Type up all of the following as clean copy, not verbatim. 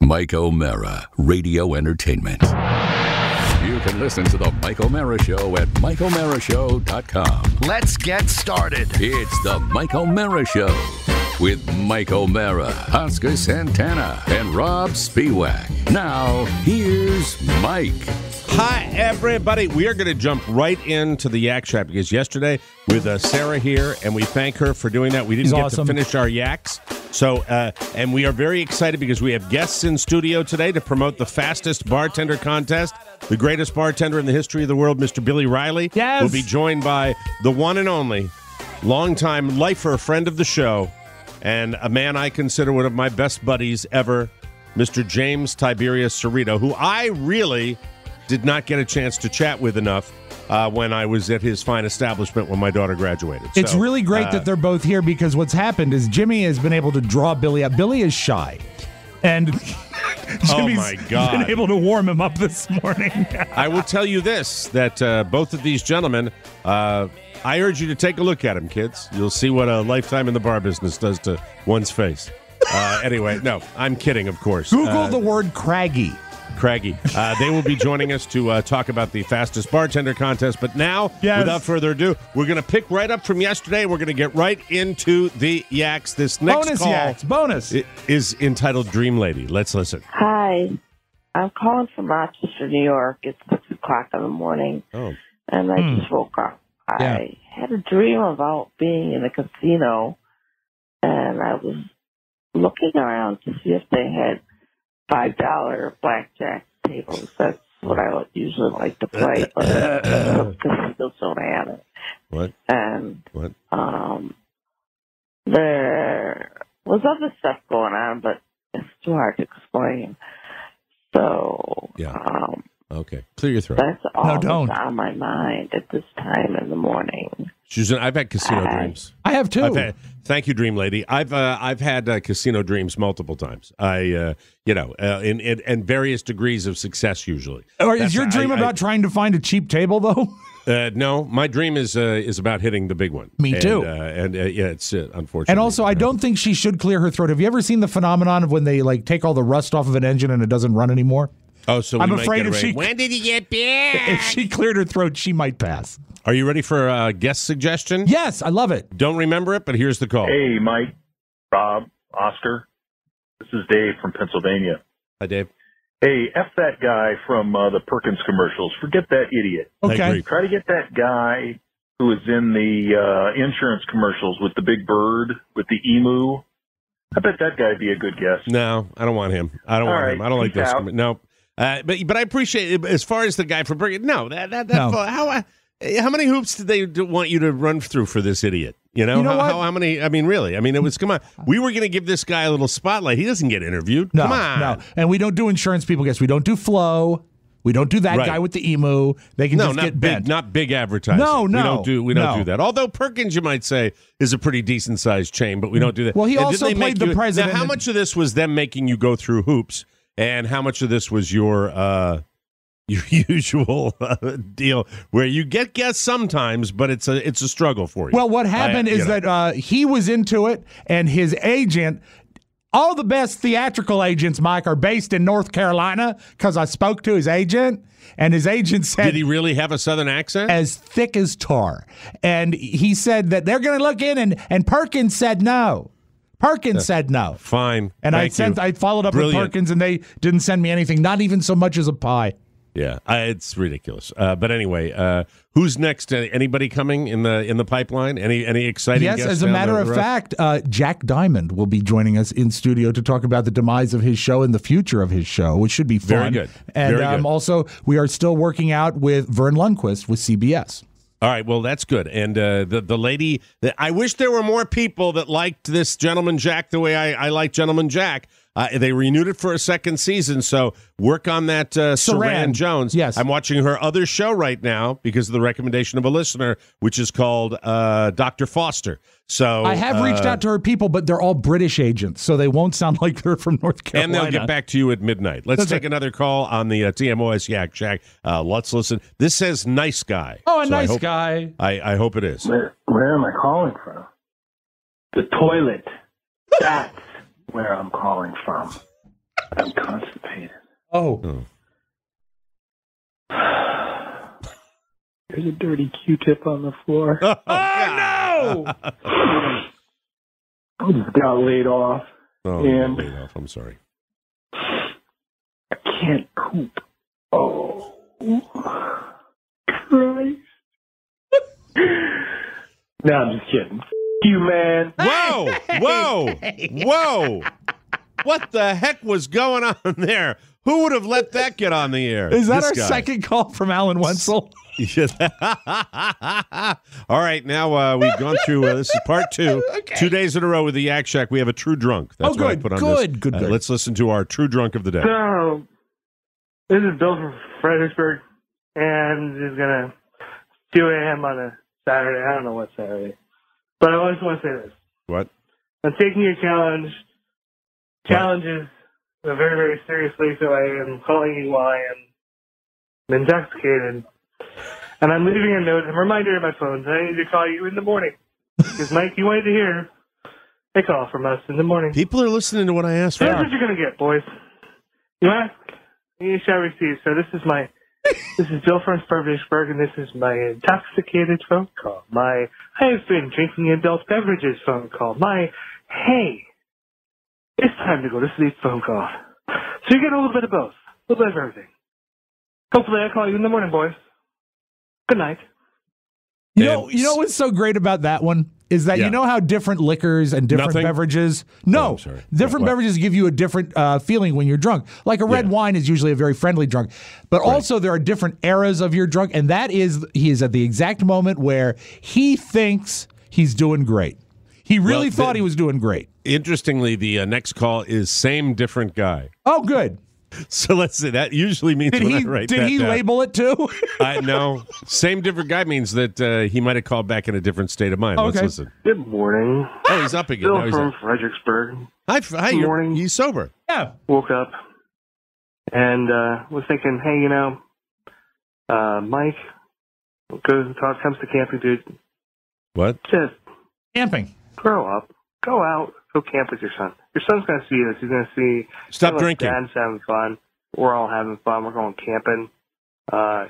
Mike O'Mara, Radio Entertainment. You can listen to the Mike O'Mara Show at MikeO'MaraShow.com. Let's get started. It's the Mike O'Mara Show with Mike O'Mara, Oscar Santana, and Rob Spiewak. Now, here's Mike. Hi, everybody. We are going to jump right into the Yak Chat because yesterday with Sarah here, and we thank her for doing that. We didn't get to finish our yaks. So, and we are very excited because we have guests in studio today to promote the fastest bartender contest. The greatest bartender in the history of the world, Mr. Billy Riley, will be joined by the one and only longtime lifer, friend of the show, and a man I consider one of my best buddies ever, Mr. James Tiberius Cerrito, who I really did not get a chance to chat with enough when I was at his fine establishment when my daughter graduated. It's really great that they're both here because what's happened is Jimmy has been able to draw Billy up. Billy is shy. And Jimmy's been able to warm him up this morning. I will tell you this, that both of these gentlemen, I urge you to take a look at them, kids. You'll see what a lifetime in the bar business does to one's face. Anyway, no, I'm kidding, of course. Google the word craggy. Craggy. They will be joining us to talk about the fastest bartender contest. But now, without further ado, we're going to pick right up from yesterday. We're going to get right into the yaks. This next bonus is entitled Dream Lady. Let's listen. Hi. I'm calling from Rochester, New York. It's 6 o'clock in the morning. Oh. And I just woke up. I had a dream about being in a casino, and I was looking around to see if they had $5 blackjack tables. That's what I would usually like to play, but casinos don't have it. What? And there was other stuff going on, but it's too hard to explain. So, okay, clear your throat. That's all that's on my mind at this time in the morning. Susan, I've had casino dreams. I have too. Thank you, Dream Lady. I've had casino dreams multiple times. In various degrees of success usually. Or is your dream about trying to find a cheap table though? No, my dream is about hitting the big one. Me too. It's unfortunate. And also, I don't think she should clear her throat. Have you ever seen the phenomenon of when they take all the rust off of an engine and it doesn't run anymore? Oh, so I'm afraid when did he get back? If she cleared her throat, she might pass. Are you ready for a guest suggestion? Yes, I love it. Don't remember it, but here's the call. Hey, Mike, Rob, Oscar. This is Dave from Pennsylvania. Hi, Dave. Hey, F that guy from the Perkins commercials. Forget that idiot. Okay. Try to get that guy who is in the insurance commercials with the big bird, with the emu. I bet that guy'd be a good guest. No, I don't want him. I don't want him. I don't like this. No. But I appreciate it. As far as the guy from Perkins, no. How many hoops did they want you to run through for this idiot? How many? I mean, really? I mean, it was, come on. We were going to give this guy a little spotlight. He doesn't get interviewed. No, come on. No. And we don't do insurance people guests. We don't do Flo. We don't do that guy with the emu. They can just get bent. Not big advertising. No. We don't do that. Although Perkins, you might say, is a pretty decent sized chain, but we don't do that. Well, he also played the president. Now, how much of this was them making you go through hoops, and how much of this was your usual deal where you get guests sometimes, but it's a struggle for you? Well, what happened is that he was into it, and his agent. All the best theatrical agents, Mike, are based in North Carolina because I spoke to his agent, and his agent said... Did he really have a southern accent? As thick as tar. And he said that they're going to look in, and Perkins said no. Perkins said no. Fine. And I followed up with Perkins, and they didn't send me anything, not even so much as a pie. Yeah, it's ridiculous. But anyway, who's next? Anybody coming in the pipeline? Any exciting guests? Yes, as a matter of fact, Jack Diamond will be joining us in studio to talk about the demise of his show and the future of his show, which should be fun. Very good. And also, we are still working out with Vern Lundquist with CBS. All right, well, that's good. And the lady, I wish there were more people that liked this Gentleman Jack the way I like Gentleman Jack. They renewed it for a second season, so work on that Saran Jones. Yes. I'm watching her other show right now because of the recommendation of a listener, which is called Dr. Foster. So I have reached out to her people, but they're all British agents, so they won't sound like they're from North Carolina. And they'll get back to you at midnight. Let's take another call on the TMOS Yak Shack. Let's listen. This says nice guy. Oh, nice guy. I hope it is. Where am I calling from? The toilet. That's where I'm calling from. I'm constipated. Oh. There's a dirty Q-tip on the floor. Oh, no! I just got laid off. Oh, and laid off. I'm sorry. I can't poop. Oh, Christ. No, I'm just kidding. F*** you, man. Whoa! Whoa! Whoa! What the heck was going on there? Who would have let that get on the air? Is that This our guy. second call from Alan Wenzel? All right, now we've gone through, this is part 2. Okay. 2 days in a row with the Yak Shack. We have a true drunk. That's what I good, put on good, this. good. Let's listen to our true drunk of the day. So, this is Bill from Fredericksburg, and this is going to 2 a.m. on a Saturday. I don't know what Saturday. But I just want to say this. What? I'm taking your challenges very, very seriously, so I am calling you while I am intoxicated. And I'm leaving a note, a reminder in my phone that I need to call you in the morning. Because, Mike, you wanted to hear a call from us in the morning. People are listening to what I asked for. Here's what you're going to get, boys. You ask, you shall receive. So this is Bill from Fredericksburg, and this is my intoxicated phone call. My I have been drinking adult beverages phone call. My hey, it's time to go to sleep phone call. So you get a little bit of both, a little bit of everything. Hopefully I call you in the morning, boys. Good night. You know what's so great about that one is that you know how different liquors and different beverages. No, different beverages give you a different feeling when you're drunk. Like a red wine is usually a very friendly drunk, but also there are different eras of your drunk, and that is he is at the exact moment where he thinks he's doing great. He really thought he was doing great. Interestingly, the next call is same different guy. Oh, good. So let's see. That usually means did he label it too? No, same different guy means that he might have called back in a different state of mind. Okay. Let's listen. Good morning. Oh, he's up again. Bill from Fredericksburg. Hi, Good morning. He's sober. Yeah. Woke up and was thinking, hey, Mike, comes to camping, dude. What? Just camping. Grow up. Go out. Go camp with your son. Your son's going to see this. He's going to see. Stop drinking. Dad's having fun. We're all having fun. We're going camping.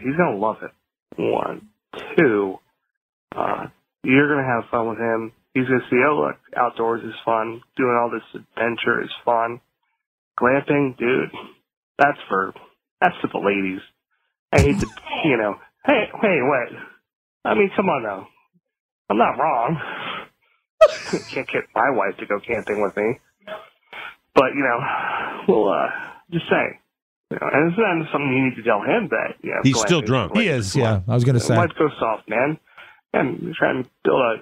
He's going to love it. 1, 2. You're going to have fun with him. He's going to see, oh, look, outdoors is fun. Doing all this adventure is fun. Glamping, dude, that's for the ladies. I hate to, hey, wait. I mean, come on now. I'm not wrong. Can't get my wife to go camping with me. But, we'll just say. And it's not something you need to tell him that. He's still drunk. He is, yeah. I was going to say. Let's go soft, man. And you're trying to build a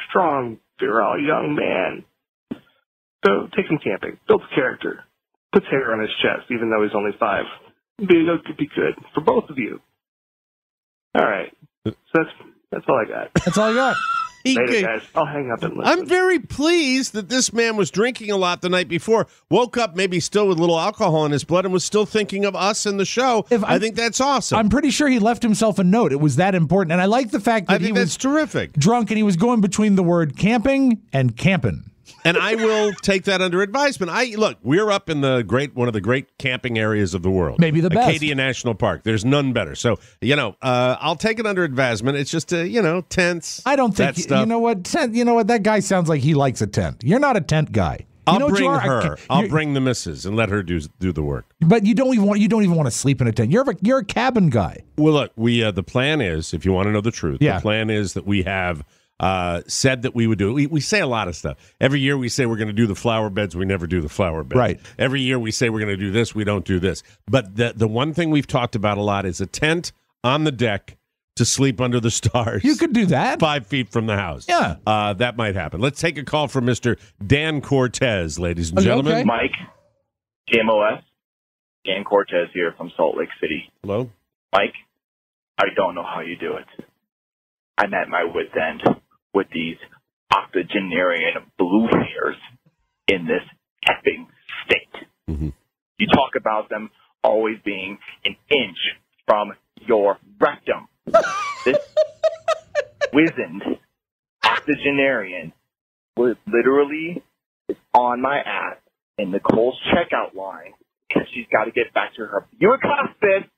strong, virile young man. So take him camping. Build a character. Puts hair on his chest, even though he's only 5. It could be good for both of you. All right. So that's all I got. That's all I got. Later, guys. I'll hang up and listen. I'm very pleased that this man was drinking a lot the night before, woke up maybe still with a little alcohol in his blood, and was still thinking of us and the show. I think that's awesome. I'm pretty sure he left himself a note. It was that important. And I like the fact that he was terrific. Drunk and he was going between the word camping and camping. And I will take that under advisement. Look, we're up in one of the great camping areas of the world. Maybe the best. Acadia National Park. There's none better. So, I'll take it under advisement. It's just, tents. I don't think, you know what, that guy sounds like he likes a tent. You're not a tent guy. I'll bring her. I'll bring the missus and let her do the work. But you don't even want to sleep in a tent. You're a cabin guy. Well, look, the plan is, if you want to know the truth, the plan is that we have said that we would do it. We say a lot of stuff. Every year we say we're going to do the flower beds. We never do the flower beds. Right. Every year we say we're going to do this. We don't do this. But the one thing we've talked about a lot is a tent on the deck to sleep under the stars. You could do that. 5 feet from the house. Yeah. That might happen. Let's take a call from Mr. Dan Cortez, ladies and gentlemen. Okay. Mike, KMOS, Dan Cortez here from Salt Lake City. Hello. Mike, I don't know how you do it. I'm at my wit's end with these octogenarian blue hairs in this effing state. Mm-hmm. You talk about them always being an inch from your rectum. This wizened octogenarian was literally on my ass in the Kohl's checkout line in she's got to get back to her Buick hospice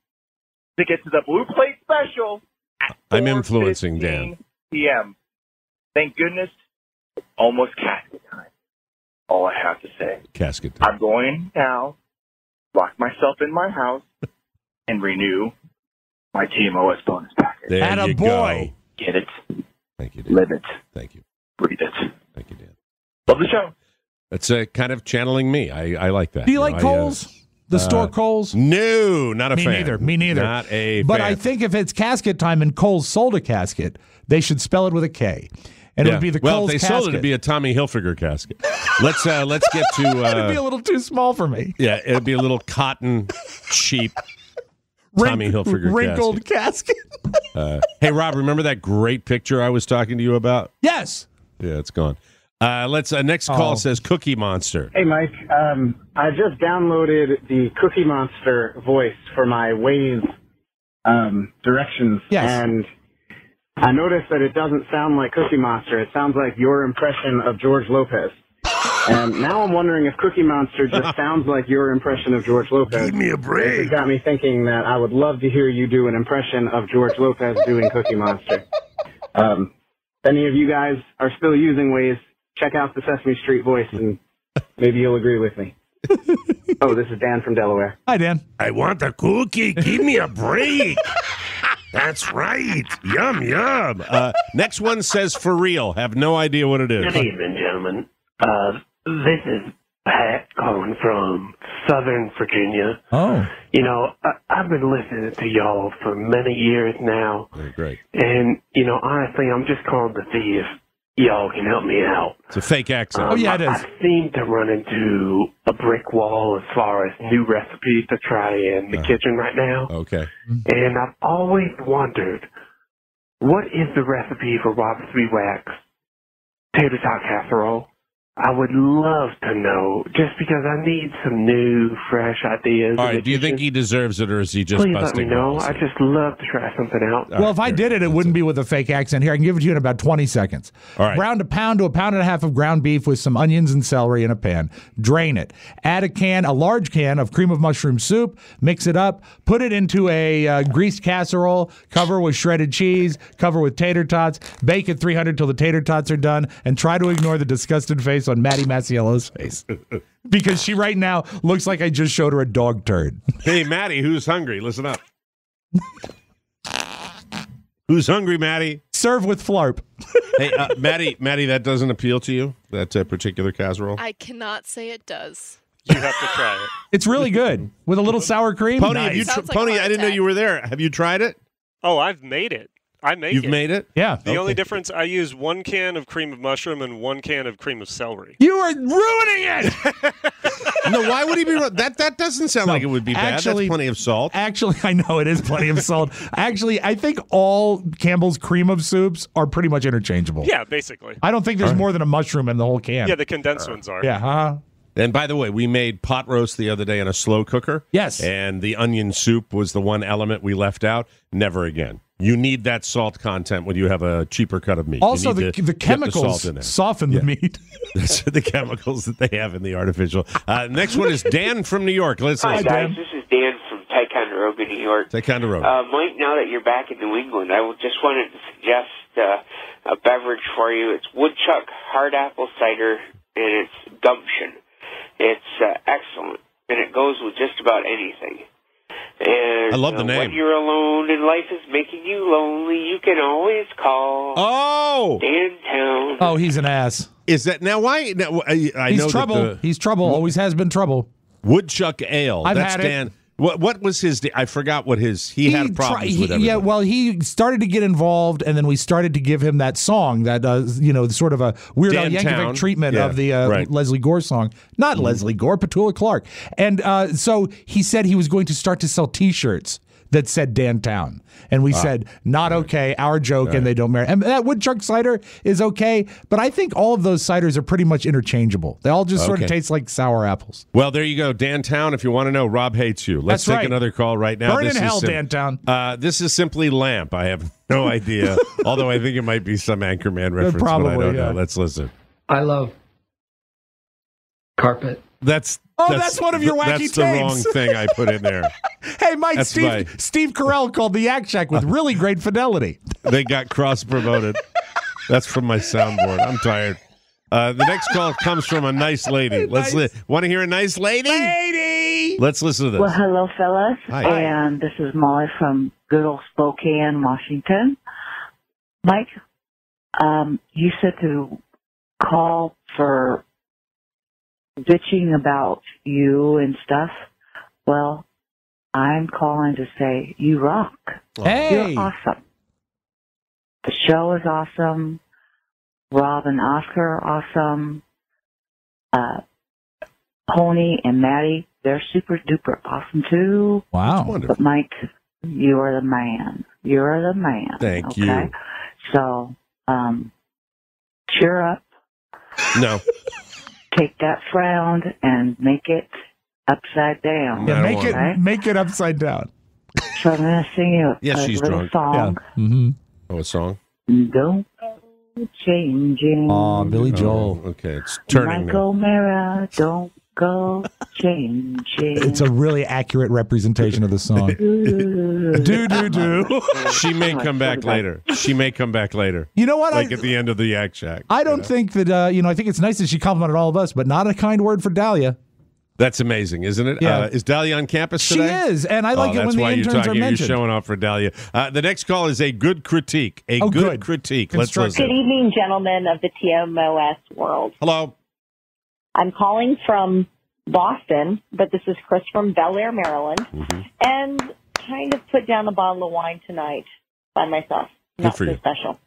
to get to the Blue Plate Special at I'm influencing Dan. p.m. Thank goodness, almost casket time. All I have to say. Casket time. I'm going now, lock myself in my house, and renew my TMOS bonus package. There you go. Get it. Thank you, Dan. Live it. Thank you. Breathe it. Thank you, Dan. Love the show. That's kind of channeling me. I like that. Do you like Kohl's? The store Kohl's? No, not a fan. Me neither. Not a But fan. I think if it's casket time and Kohl's sold a casket, they should spell it with a K. And it would be the Kohl's if they casket. sold it, it'd be a Tommy Hilfiger casket. Let's get to... it'd be a little too small for me. Yeah, it'd be a little cotton, cheap Tommy Hilfiger wrinkled casket. Hey, Rob, remember that great picture I was talking to you about? Yes. Yeah, it's gone. Let's. Next call says Cookie Monster. Hey, Mike. I just downloaded the Cookie Monster voice for my Waze directions. Yes. And I noticed that it doesn't sound like Cookie Monster. It sounds like your impression of George Lopez. And now I'm wondering if Cookie Monster just sounds like your impression of George Lopez. Give me a break. It got me thinking that I would love to hear you do an impression of George Lopez doing Cookie Monster. If any of you guys are still using Waze, check out the Sesame Street voice, and maybe you'll agree with me. Oh, this is Dan from Delaware. Hi, Dan. I want a cookie. Give me a break. That's right. Yum, yum. Next one says for real. Have no idea what it is. Good evening, gentlemen. This is Pat calling from Southern Virginia. Oh. You know, I've been listening to y'all for many years now. Oh, great. And, you know, honestly, I'm just calling to see if y'all can help me out. It's a fake accent. Oh, yeah, it is. I seem to run into a brick wall as far as new recipes to try in the kitchen right now. Okay. And I've always wondered, what is the recipe for Rob Spiewak's tater tot casserole? I would love to know, just because I need some new, fresh ideas. All right. Do you think he deserves it, or is he just Please let me busting know. balls? I just love to try something out. Well, if I did it, it wouldn't be with a fake accent. Here, I can give it to you in about 20 seconds. All right. Brown a pound to a pound and a half of ground beef with some onions and celery in a pan. Drain it. Add a large can of cream of mushroom soup. Mix it up. Put it into a greased casserole. Cover with shredded cheese. Cover with tater tots. Bake at 300 till the tater tots are done. And try to ignore the disgusted face on Maddie Masiello's face. Because she right now looks like I just showed her a dog turd. Hey, Maddie, who's hungry? Listen up. Who's hungry, Maddie? Serve with flarp. Hey, Maddie, that doesn't appeal to you, that particular casserole? I cannot say it does. You have to try it. It's really good. With a little sour cream. Pony, Nice. Pony, I didn't know you were there. Have you tried it? Oh, I've made it. You've made it? Yeah. The only difference, I use 1 can of cream of mushroom and 1 can of cream of celery. You are ruining it. No, why would he be? That doesn't sound like it would be bad. That's plenty of salt. Actually, I know it is plenty of salt. Actually, I think all Campbell's cream of soups are pretty much interchangeable. Yeah, basically. I don't think there's more than a mushroom in the whole can. Yeah, the condensed ones are. Yeah, And by the way, we made pot roast the other day in a slow cooker. Yes. And the onion soup was the one element we left out. Never again. You need that salt content when you have a cheaper cut of meat. Also, the chemicals soften the meat. That's the chemicals that they have in the artificial. Next one is Dan from New York. Hi, guys. Dan. This is Dan from Ticonderoga, New York. Ticonderoga. Mike, now that you're back in New England, I just wanted to suggest a beverage for you. It's Woodchuck Hard Apple Cider, and it's Gumption. It's excellent, and it goes with just about anything. And I love the name. When you're alone and life is making you lonely, you can always call Dan Town. Oh, he's an ass. Is that now? Why? Now, I He's know trouble. that He's trouble. Always has been trouble. Woodchuck Ale. I've That's had Dan. it. What was his? I forgot what his. He had problems with everybody. Yeah, well, he started to get involved, and then we started to give him that song that sort of a Weird Al Yankovic treatment of the Leslie Gore song. Not Leslie Gore, Petula Clark. And so he said he was going to start to sell T-shirts that said Dan Town. And we said, not okay, our joke, and they don't marry. And that Woodchuck cider is okay, but I think all of those ciders are pretty much interchangeable. They all just sort of taste like sour apples. Well, there you go. Dan Town, if you want to know, Rob hates you. Let's take another call right now. Burn in hell, Dan Town. This is simply Lamp. I have no idea, although I think it might be some Anchorman reference, Probably, but I don't know. Let's listen. I love carpet. That's Oh, that's one of your wacky tapes. That's the wrong thing I put in there. Hey, Mike, Steve Carell called the Yak Shack with really great fidelity. They got cross-promoted. That's from my soundboard. I'm tired. The next call comes from a nice lady. Want to hear a nice lady? Let's listen to this. Well, hello, fellas. Hi. And this is Molly from good old Spokane, Washington. Mike, you said to call for bitching about you and stuff. Well, I'm calling to say you rock. Hey. You're awesome. The show is awesome. Rob and Oscar are awesome. Pony and Maddie, they're super duper awesome too. Wow. But Mike, you are the man. You're the man. Thank you. So, cheer up. No. Take that frown and make it upside down. Yeah, make it upside down. So I'm going to sing you a she's little drunk. song. Yeah. Mm-hmm. Oh, a song? Don't go changing. Oh, Billy Joel. Okay, it's turning. Michael Mara, don't go changing. It's a really accurate representation of the song. Do. She may come back later. You know what? Like at the end of the Yak Shack. I don't think that, I think it's nice that she complimented all of us, but not a kind word for Dahlia. That's amazing, isn't it? Yeah. Is Dahlia on campus today? She is, and I like it when the interns are mentioned. You're showing off for Dahlia. The next call is a good critique. Good critique. Let's listen. Good evening, gentlemen of the TMOS world. Hello. I'm calling from Boston, but this is Chris from Bel Air, Maryland, and kind of put down a bottle of wine tonight by myself. Not so special.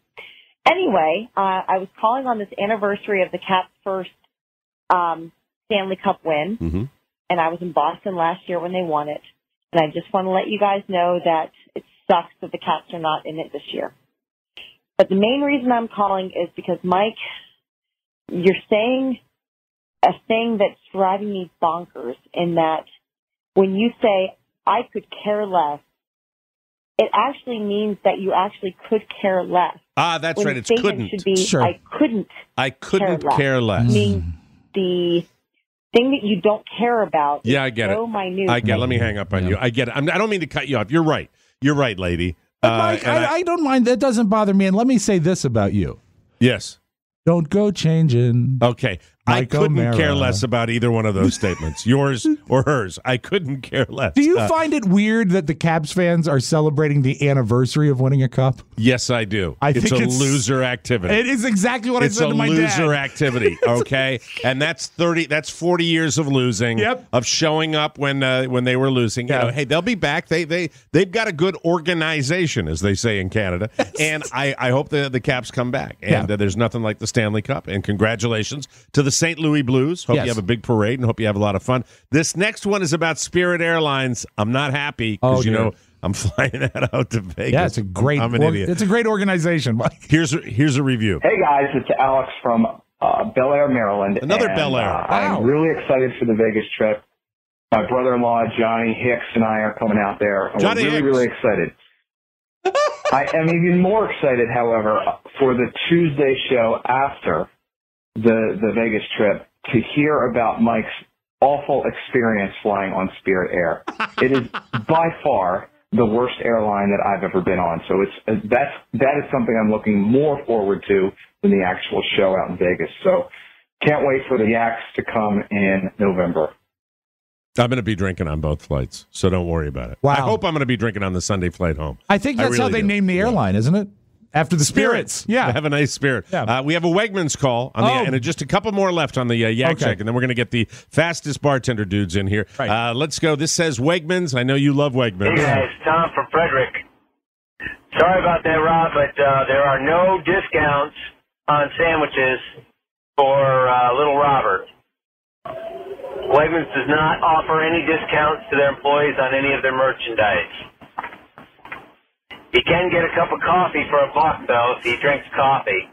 Anyway, I was calling on this anniversary of the Caps' first Stanley Cup win, and I was in Boston last year when they won it, and I just want to let you guys know that it sucks that the Caps are not in it this year. But the main reason I'm calling is because, Mike, you're saying a thing that's driving me bonkers in that when you say, I could care less, it actually means that you actually could care less. Ah, that's right. It's couldn't. Should be, I couldn't care less. Means the thing that you don't care about I get so it. minute. I get it. Let me hang up on you. I get it. I don't mean to cut you off. You're right. You're right, lady. Mike, I don't mind. That doesn't bother me. And let me say this about you. Yes. Don't go changing. Okay. I couldn't care less about either one of those statements, yours or hers. I couldn't care less. Do you find it weird that the Caps fans are celebrating the anniversary of winning a cup? Yes, I do. It's a loser activity. It is exactly what I said to my dad. It's a loser activity, okay? And that's 40 years of losing, of showing up when they were losing. You know, hey, they'll be back. They've got a good organization, as they say in Canada. And I hope the Caps come back. And there's nothing like the Stanley Cup. And congratulations to the St. Louis Blues. Hope you have a big parade and hope you have a lot of fun. This next one is about Spirit Airlines. I'm not happy because, I'm flying that out to Vegas. Yeah, it's a great I'm an idiot. It's a great organization, Mike. Here's a review. Hey, guys. It's Alex from Bel Air, Maryland. Another Bel Air. I'm really excited for the Vegas trip. My brother-in-law, Johnny Hicks, and I are coming out there. Johnny We're Hicks. really excited. I am even more excited, however, for the Tuesday show after the Vegas trip to hear about Mike's awful experience flying on Spirit Air. It is by far the worst airline that I've ever been on. So that is something I'm looking more forward to than the actual show out in Vegas. So can't wait for the Yaks to come in November. I'm going to be drinking on both flights, so don't worry about it. Wow. I hope I'm going to be drinking on the Sunday flight home. I think that's how they named the airline, isn't it? After the Spirits. Yeah. Have a nice Spirit. Yeah. We have a Wegmans call, and just a couple more left on the Yak Shack, and then we're going to get the fastest bartender dudes in here. Right. Let's go. This says Wegmans. I know you love Wegmans. Hey, guys. Tom from Frederick. Sorry about that, Rob, but there are no discounts on sandwiches for Little Robert. Wegmans does not offer any discounts to their employees on any of their merchandise. You can get a cup of coffee for $1, though, if he drinks coffee.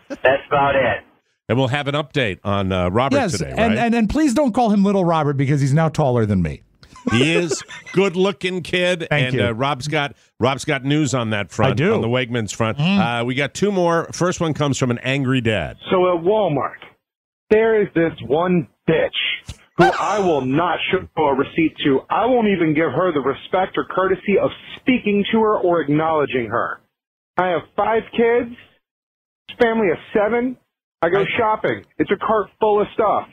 That's about it. And we'll have an update on Robert today, right? And please don't call him Little Robert because he's now taller than me. He is good-looking kid, Thank you. Rob's got news on that front. I do. On the Wegmans front. We got two more. First one comes from an angry dad. So at Walmart, there is this one bitch who I will not show a receipt to. I won't even give her the respect or courtesy of speaking to her or acknowledging her. I have 5 kids, family of 7. I go shopping. It's a cart full of stuff.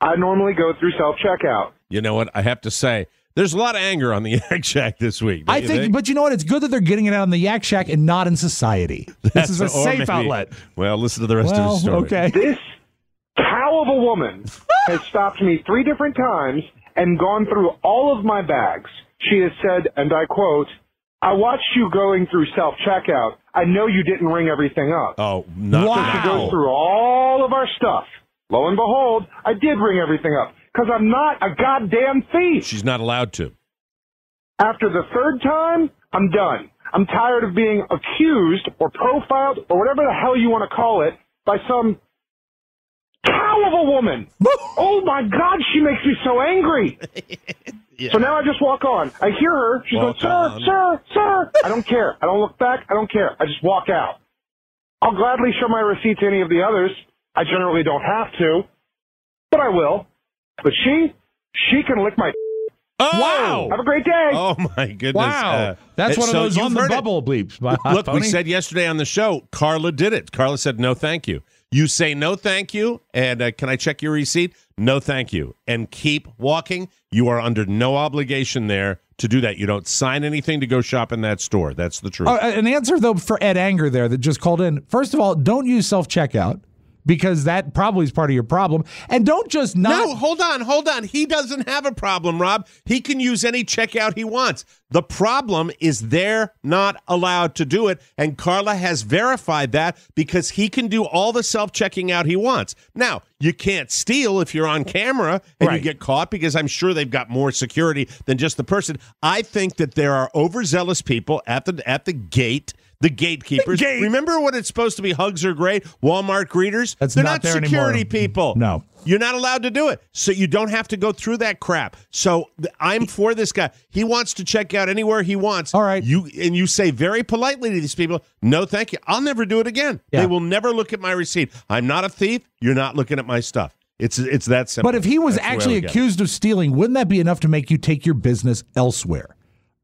I normally go through self-checkout. You know what? I have to say, there's a lot of anger on the Yak Shack this week. I think, but you know what? It's good that they're getting it out on the Yak Shack and not in society. This is a safe outlet. Well, listen to the rest of the story. Okay. This cow of a woman has stopped me 3 different times and gone through all of my bags. She has said, and I quote, "I watched you going through self-checkout. I know you didn't ring everything up." Oh, no. So she goes through all of our stuff. Lo and behold, I did ring everything up because I'm not a goddamn thief. She's not allowed to. After the 3rd time, I'm done. I'm tired of being accused or profiled or whatever the hell you want to call it by some cow of a woman. Oh, my God, she makes me so angry. Yeah. So now I just walk on. I hear her. She's going, sir. I don't care. I don't look back. I don't care. I just walk out. I'll gladly show my receipt to any of the others. I generally don't have to, but I will. But she can lick my... Oh! Wow! Have a great day. Oh, my goodness. Wow. That's one of those on the bubble bleeps. Look, we said yesterday on the show, Carla did it. Carla said, no, thank you. You say no, thank you, and can I check your receipt? No, thank you. And keep walking. You are under no obligation there to do that. You don't sign anything to go shop in that store. That's the truth. An answer, though, for Ed Anger there that just called in. First of all, don't use self-checkout, because that probably is part of your problem. And don't just not... No, hold on. He doesn't have a problem, Rob. He can use any checkout he wants. The problem is they're not allowed to do it, and Carla has verified that because he can do all the self-checking out he wants. Now, you can't steal if you're on camera and you get caught, because I'm sure they've got more security than just the person. I think that there are overzealous people at the gate. The gatekeepers. Remember when it's supposed to be hugs are great? Walmart greeters? They're not security people. No. You're not allowed to do it. So you don't have to go through that crap. So I'm for this guy. He wants to check out anywhere he wants. All right. You say very politely to these people, no, thank you. I'll never do it again. Yeah. They will never look at my receipt. I'm not a thief. You're not looking at my stuff. It's that simple. But if he was actually accused of stealing, wouldn't that be enough to make you take your business elsewhere?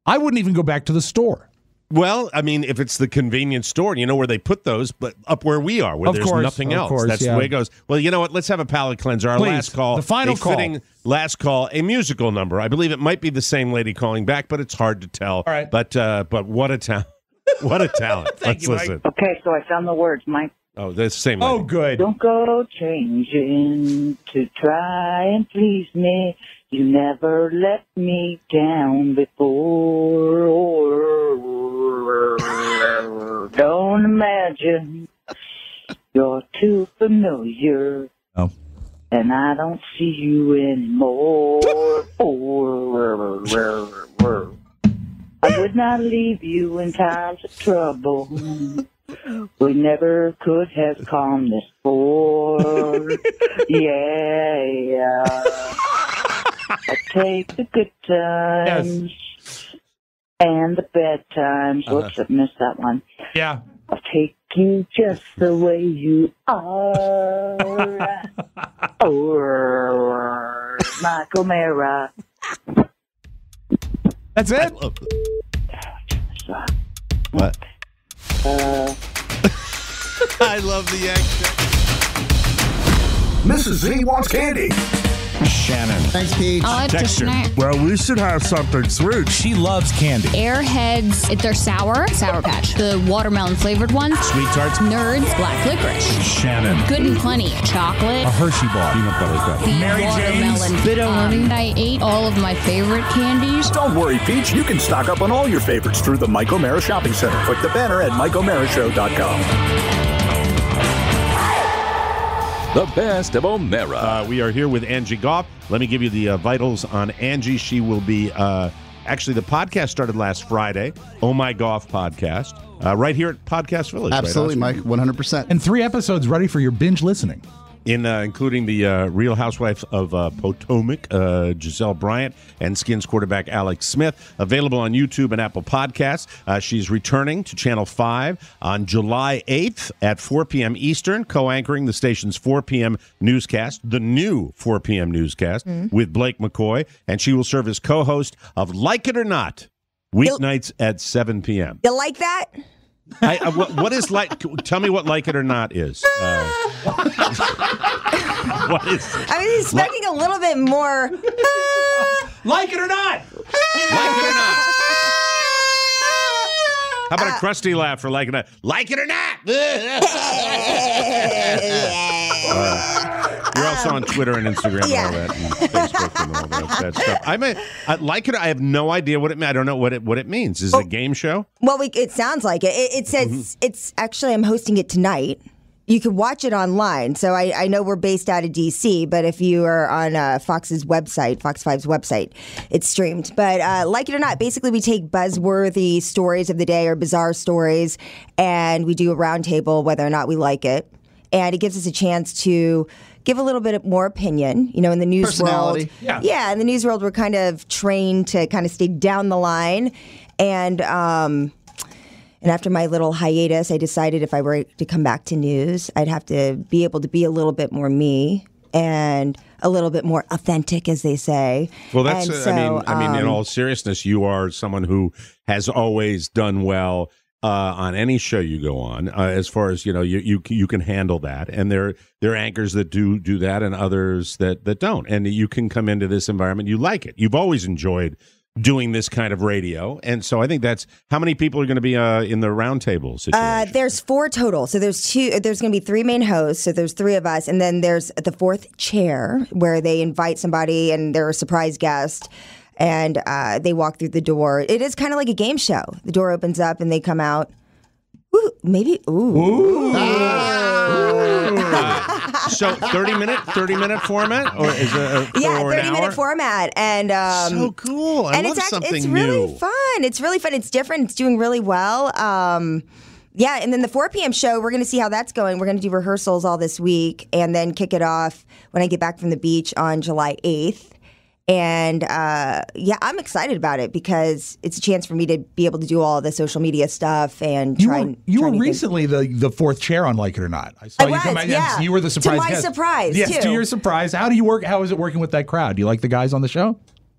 I wouldn't even go back to the store. Well, I mean, if it's the convenience store, you know where they put those, but up where we are, where there's nothing else. That's the way it goes. Well, you know what? Let's have a palate cleanser. Our last call. The final call. Fitting last call, a musical number. I believe it might be the same lady calling back, but it's hard to tell. All right. But what a talent. What a talent. Let's listen. Okay, so I found the words, Mike. Oh, that's the same lady. Oh, good. Don't go changing to try and please me. You never let me down before. Don't imagine you're too familiar. Oh. And I don't see you anymore. I would not leave you in times of trouble. We never could have come this far. Yeah. I take the good times and the bad times. Whoops, I missed that one. Yeah. I'll take you just the way you are. Or Michael Mara. That's it? What? I love the accent. Mrs. Z wants candy. Shannon. Thanks, Peach. I like to snack. Well, we should have something sweet. She loves candy. Airheads, if they're sour, Sour Patch. The watermelon flavored ones, Sweet Tarts. Nerds, Black Licorice. Shannon. Good and Plenty, chocolate. A Hershey bar. Peanut butter cup. The Mary watermelon. Jane's. Bitter honey. I ate all of my favorite candies. Don't worry, Peach. You can stock up on all your favorites through the Mike O'Mara Shopping Center. Click the banner at MikeO'MaraShow.com. The best of O'Mara. We are here with Angie Goff. Let me give you the vitals on Angie. She will be, actually, the podcast started last Friday. Oh My Goff podcast. Right here at Podcast Village. Absolutely, right, Mike. 100%. And 3 episodes ready for your binge listening. including the Real Housewives of Potomac, Giselle Bryant, and Skins quarterback Alex Smith. Available on YouTube and Apple Podcasts. She's returning to Channel 5 on July 8th at 4 p.m. Eastern, co-anchoring the station's 4 p.m. newscast, the new 4 p.m. newscast, with Blake McCoy, and she will serve as co-host of Like It or Not, weeknights at 7 p.m. You like that? What is like? Tell me what Like It or Not is. What is? I was expecting a little bit more. Like it or not? Like it or not? How about a crusty laugh for Like It or Not? Like it or not? You're also on Twitter and Instagram and all that, and Facebook and all that stuff. I Like It. I have no idea what it means. I don't know what it means. Is it a game show? Well, it sounds like it. It says it's actually. I'm hosting it tonight. You can watch it online. So I know we're based out of D.C., but if you are on Fox's website, Fox 5's website, it's streamed. But Like It or Not, basically we take buzzworthy stories of the day or bizarre stories, and we do a roundtable whether or not we like it. And it gives us a chance to give a little bit more opinion. You know, in the news world. Yeah, in the news world, we're kind of trained to kind of stay down the line. And after my little hiatus, I decided if I were to come back to news, I'd have to be able to be a little bit more me and a little bit more authentic, as they say. Well, that's. I mean, in all seriousness, you are someone who has always done well on any show you go on. As far as you can handle that, and there are anchors that do that, and others that don't. And you can come into this environment, you like it. You've always enjoyed doing this kind of radio, and so I think that's how many people are going to be in the roundtable situation. There's 4 total, so there's 2. There's going to be 3 main hosts, so there's 3 of us, and then there's the 4th chair where they invite somebody and they're a surprise guest, and they walk through the door. It is kind of like a game show. The door opens up and they come out. Ooh, maybe. Ooh. So 30-minute format, or is it 30-minute format, and so cool. I love something it's new. Really fun. It's really fun. It's different. It's doing really well. Yeah, and then the 4 p.m. show, we're going to see how that's going. We're going to do rehearsals all this week, and then kick it off when I get back from the beach on July 8th. And I'm excited about it because it's a chance for me to be able to do all the social media stuff and You were recently the 4th chair on Like It or Not. I saw you come out. Yeah. You were the surprise guest. To my guest. surprise, yes, too. to your surprise. How do you work? How is it working with that crowd? Do you like the guys on the show?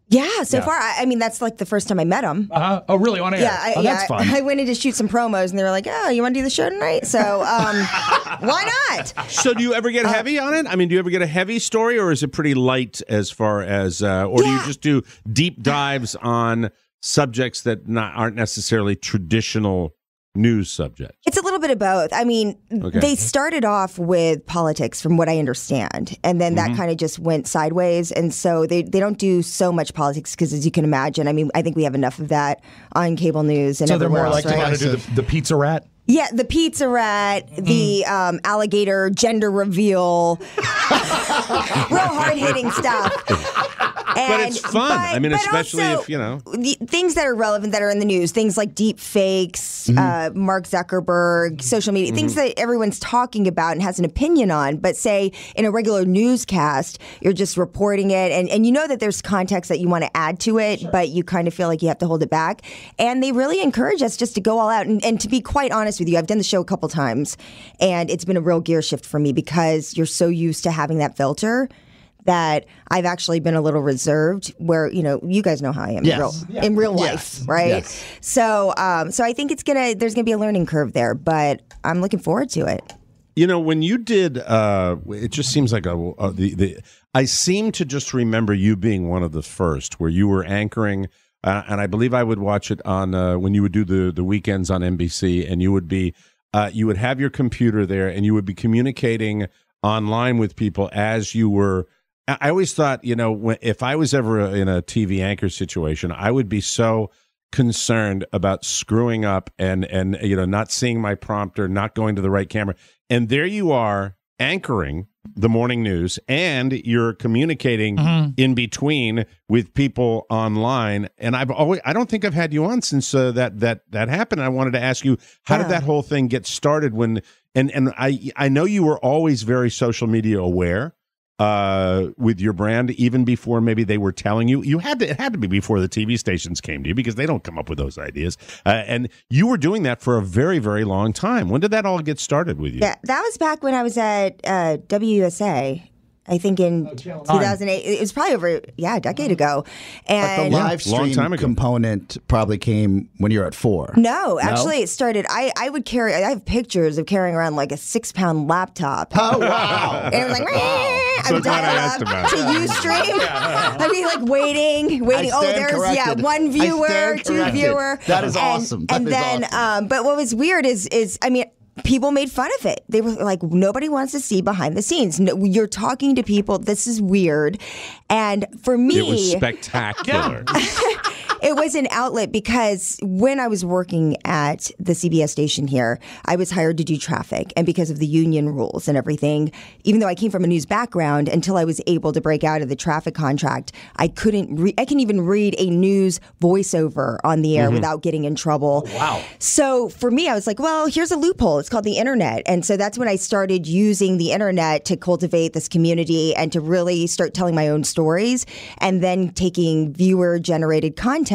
Yeah, so far, I mean, that's like the first time I met them. Oh, really? On air? Yeah, that's fun. I went in to shoot some promos, and they were like, "Oh, you want to do the show tonight?" So, why not? So, do you ever get heavy on it? I mean, do you ever get a heavy story, or is it pretty light as far as, or do you just do deep dives on subjects that aren't necessarily traditional news subjects? It's a little bit of both. I mean, they started off with politics, from what I understand, and then that kind of just went sideways. And so they don't do so much politics because, as you can imagine, I mean, I think we have enough of that on cable news and everywhere else. So they're more likely to do the pizza rat? Yeah, the pizza rat, the alligator gender reveal, real hard-hitting stuff. But it's fun. I mean, especially also, if, the things that are relevant that are in the news, things like deep fakes, Mark Zuckerberg, social media, things that everyone's talking about and has an opinion on. But say in a regular newscast, you're just reporting it, and you know that there's context that you want to add to it, but you kind of feel like you have to hold it back. And they really encourage us just to go all out. And to be quite honest with you, I've done the show a couple times, and it's been a real gear shift for me because you're so used to having that filter that I've actually been a little reserved where, you guys know how I am in real life, right? Yes. So I think there's gonna be a learning curve there, but I'm looking forward to it. When you did, it just seems like I seem to just remember you being one of the first where you were anchoring, and I believe I would watch it on when you would do the weekends on NBC, and you would be, you would have your computer there, and you would be communicating online with people as you were. I always thought, if I was ever in a TV anchor situation, I would be so concerned about screwing up and not seeing my prompter, not going to the right camera. And there you are anchoring the morning news and you're communicating in between with people online. And I don't think I've had you on since that happened. I wanted to ask you, how did that whole thing get started? And I know you were always very social media aware with your brand, even before maybe they were telling you. It had to be before the TV stations came to you, because they don't come up with those ideas. And you were doing that for a very, very long time. When did that all get started with you? Yeah, that was back when I was at WUSA. I think in 2008. It was probably over, a decade ago. And but the live stream component probably came when you were at 4. No, actually it started, I have pictures of carrying around like a 6-pound laptop. Oh, wow. And it was like, I would dial up to Ustream. I'd be like waiting. Oh, there's, one viewer, 2 viewer. That is awesome. And then, but what was weird is, I mean, people made fun of it. They were like, nobody wants to see behind the scenes. No, you're talking to people. This is weird. And for me, it was spectacular. It was an outlet, because when I was working at the CBS station here, I was hired to do traffic. And because of the union rules and everything, even though I came from a news background, until I was able to break out of the traffic contract, I couldn't I can even read a news voiceover on the air without getting in trouble. Oh, wow. So for me, I was like, well, here's a loophole. It's called the internet. And so that's when I started using the internet to cultivate this community and to really start telling my own stories, and then taking viewer-generated content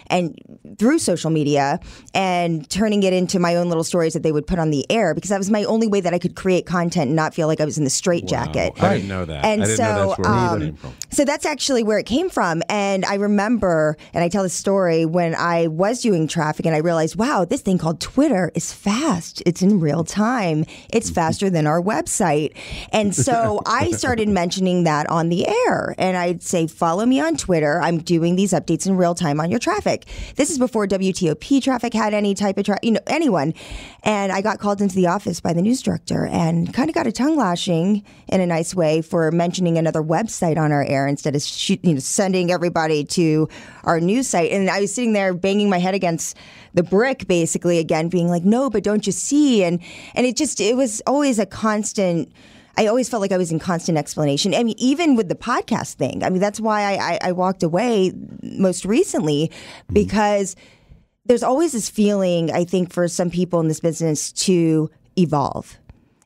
and through social media and turning it into my own little stories that they would put on the air, because that was my only way that I could create content and not feel like I was in the straitjacket. Wow. I didn't know that. And I didn't know that's where it came from. So that's actually where it came from. And I remember, and I tell this story, when I was doing traffic and I realized, wow, this thing called Twitter is fast. It's in real time. It's faster than our website. And so I started mentioning that on the air. And I'd say, follow me on Twitter. I'm doing these updates in real time on your traffic. This is before WTOP traffic had any type of anyone. And I got called into the office by the news director and kind of got a tongue lashing in a nice way for mentioning another website on our air instead of sending everybody to our news site. And I was sitting there banging my head against the brick, basically, again, being like, no, but don't you see? And it was always a constant. I always felt like I was in constant explanation. I mean, even with the podcast thing. I mean, that's why I walked away most recently, because there's always this feeling, I think, for some people in this business to evolve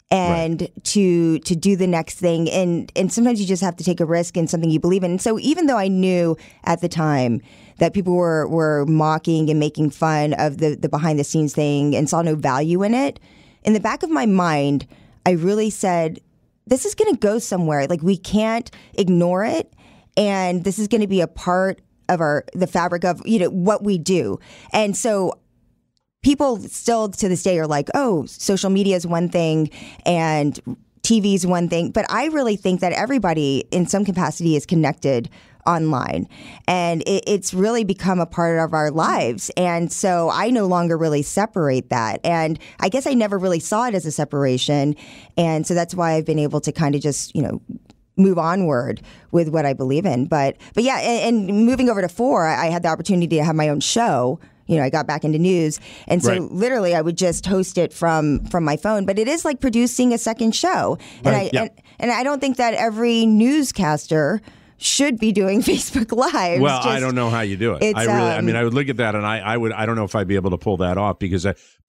and to do the next thing. And sometimes you just have to take a risk in something you believe in. And so even though I knew at the time that people were mocking and making fun of the behind the scenes thing and saw no value in it, in the back of my mind, I really said, this is going to go somewhere. Like, we can't ignore it, and this is going to be a part of the fabric of what we do. And so people still to this day are like, oh, social media is one thing and TV is one thing, but I really think that everybody in some capacity is connected online, and it's really become a part of our lives. And so I no longer really separate that. And I guess I never really saw it as a separation. And so that's why I've been able to kind of just, move onward with what I believe in. But yeah, and moving over to 4, I had the opportunity to have my own show. I got back into news. And so literally I would just host it from my phone. But it is like producing a second show. And and I don't think that every newscaster should be doing Facebook Live. Well, I don't know how you do it. I would look at that and I don't know if I'd be able to pull that off,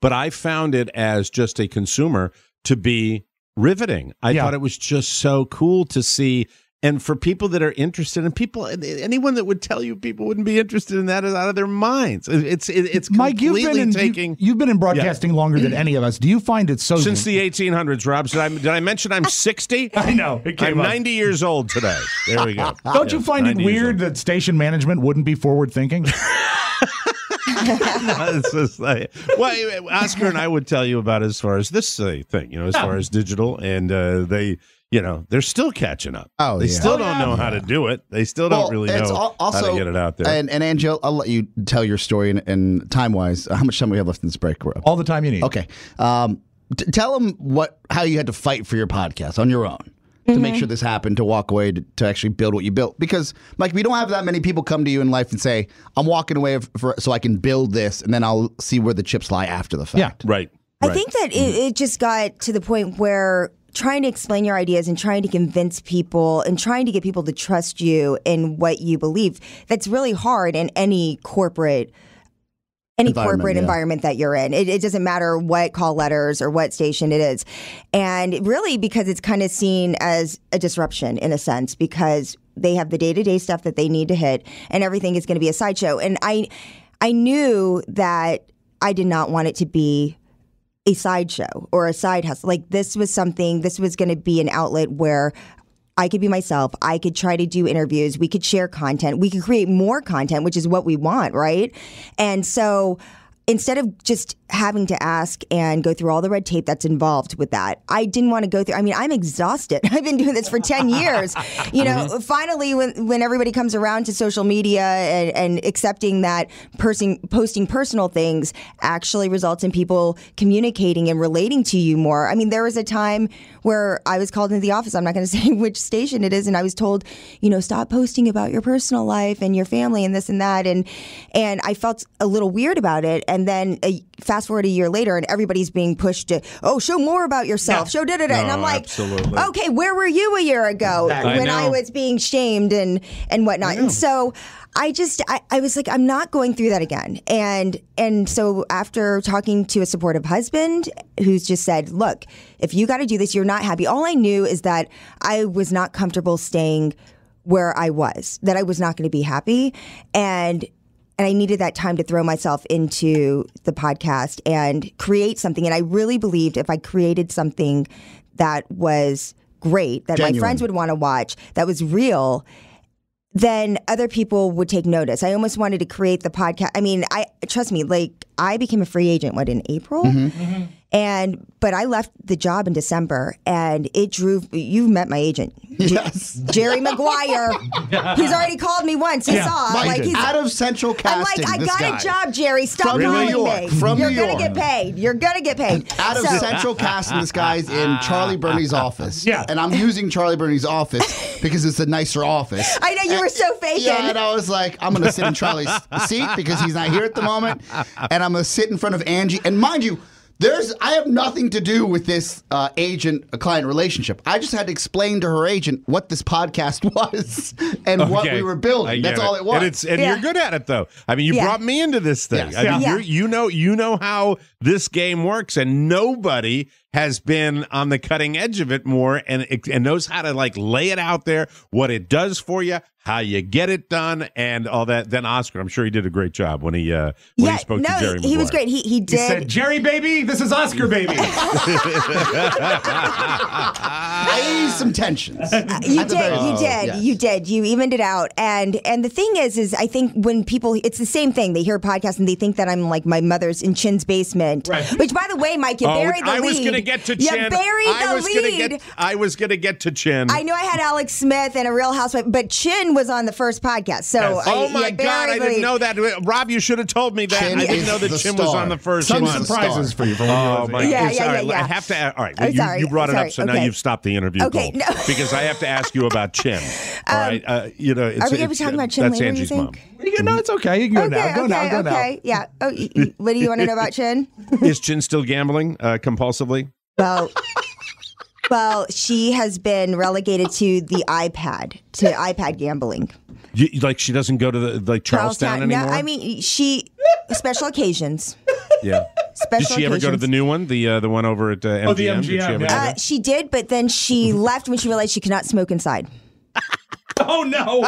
but I found it as just a consumer to be riveting. I thought it was just so cool to see. And for people that are interested, and anyone that would tell you people wouldn't be interested in that is out of their minds. It's Mike, completely taking. You've been in broadcasting longer than any of us. Do you find it so? Since the 1800s, Rob. Did I mention I'm 60? I know. I'm 90 years old today. There we go. Don't you find it weird that station management wouldn't be forward thinking? No, it's just like, well, Oscar and I would tell you about as far as this thing, as far as digital, and they're still catching up. Oh, they still don't know how to do it. They still don't really know how to get it out there. And Angie, I'll let you tell your story, and time-wise, how much time we have left in this break? All the time you need. Okay. Tell them how you had to fight for your podcast on your own to make sure this happened, to walk away, to actually build what you built. Because, Mike, we don't have that many people come to you in life and say, I'm walking away so I can build this, and then I'll see where the chips lie after the fact. Yeah, right. I think that it just got to the point where trying to explain your ideas and trying to convince people and trying to get people to trust you in what you believe. That's really hard in any corporate environment that you're in. It doesn't matter what call letters or what station it is. And really because it's kind of seen as a disruption in a sense, because they have the day-to-day stuff that they need to hit and everything is going to be a sideshow. And I knew that I did not want it to be a sideshow or a side hustle. Like this was going to be an outlet where I could be myself. I could try to do interviews. We could share content. We could create more content, which is what we want, right? And so instead of just having to ask and go through all the red tape that's involved with that, I didn't want to go through. I mean, I'm exhausted. I've been doing this for 10 years. You know, finally, when everybody comes around to social media and accepting that posting personal things actually results in people communicating and relating to you more. I mean, there was a time where I was called into the office. I'm not going to say which station it is. And I was told, you know, stop posting about your personal life and your family and this and that. And I felt a little weird about it. And then fast forward a year later and everybody's being pushed to, show more about yourself. Show da-da-da. And I'm like, absolutely. Okay, where were you a year ago when I was being shamed and whatnot? And so I was like, I'm not going through that again. And so after talking to a supportive husband who's just said, look, if you got to do this, you're not happy. All I knew is that I was not comfortable staying where I was, that I was not going to be happy. And I needed that time to throw myself into the podcast and create something. And I really believed if I created something that was great, that my friends would want to watch, that was real, then other people would take notice. I almost wanted to create the podcast. I mean, trust me, like I became a free agent, in April? Mm-hmm. But I left the job in December, and it drew. You've met my agent, yes, Jerry Maguire. He's already called me once. He saw, like, he's out of Central Casting. I'm like, I got a job, Jerry. Stop calling me. You're gonna get paid. You're gonna get paid. Out of Central Casting, this guy's in Charlie Burney's office. Yeah, and I'm using Charlie Burney's office because it's a nicer office. I know you were so faking. Yeah, and I was like, I'm gonna sit in Charlie's seat because he's not here at the moment, and I'm gonna sit in front of Angie. And mind you, I have nothing to do with this agent-client relationship. I just had to explain to her agent what this podcast was and what we were building. That's all it was. And you're good at it, though. I mean, you brought me into this thing. Yes. I mean, you know how this game works, and nobody has been on the cutting edge of it more and knows how to like lay it out there, what it does for you, how you get it done, and all that. Then Oscar, I'm sure he did a great job when he spoke to Jerry Maguire. He was great. He did. He said, Jerry, baby, this is Oscar, baby. I eased some tensions. You did. You evened it out. And the thing is I think when people, it's the same thing. They hear a podcast and they think that I'm like my mother's in Chin's basement. Right. Which, by the way, Mike, you buried the lead. I was going to get to Chin. You buried the lead. I was going to get to Chin. I knew I had Alex Smith and a Real Housewife, but Chin was on the first podcast. So oh my God, I didn't know that. Rob, you should have told me that. I didn't know that Chin was on the first one. Some surprises for you. Oh my God. Yeah. I have to. All right, you brought it up, so now you've stopped the interview. Okay, no. Because I have to ask you about Chin. All right, are we going to be talking about Chin later? That's Angie's mom. No, it's okay. You can go now. Go now. Okay. Yeah. Oh, what do you want to know about Chin? Is Chin still gambling compulsively? Well, she has been relegated to the iPad gambling. Like she doesn't go to the Charlestown anymore? No, I mean special occasions. Yeah. Did she ever go to the new one, the one over at MGM? Oh, the MGM. She did, but then she left when she realized she could not smoke inside. Oh no!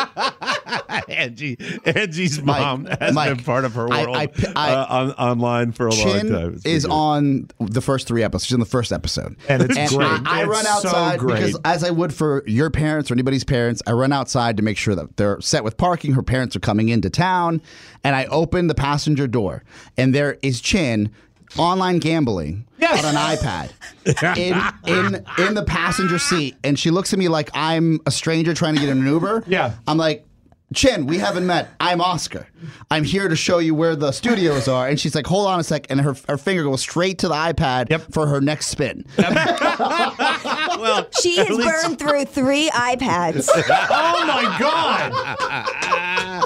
Angie's mom has been part of her world online for a long time. Chin is on the first 3 episodes. She's on the first episode, and it's great. I run outside because, as I would for your parents or anybody's parents, I run outside to make sure that they're set with parking. Her parents are coming into town, and I open the passenger door, and there is Chin. Online gambling on an iPad in the passenger seat, and she looks at me like I'm a stranger trying to get in an Uber. Yeah, I'm like, Chin, we haven't met. I'm Oscar. I'm here to show you where the studios are. And she's like, hold on a sec, and her finger goes straight to the iPad for her next spin. Well, she has burned through 3 iPads. Oh my God!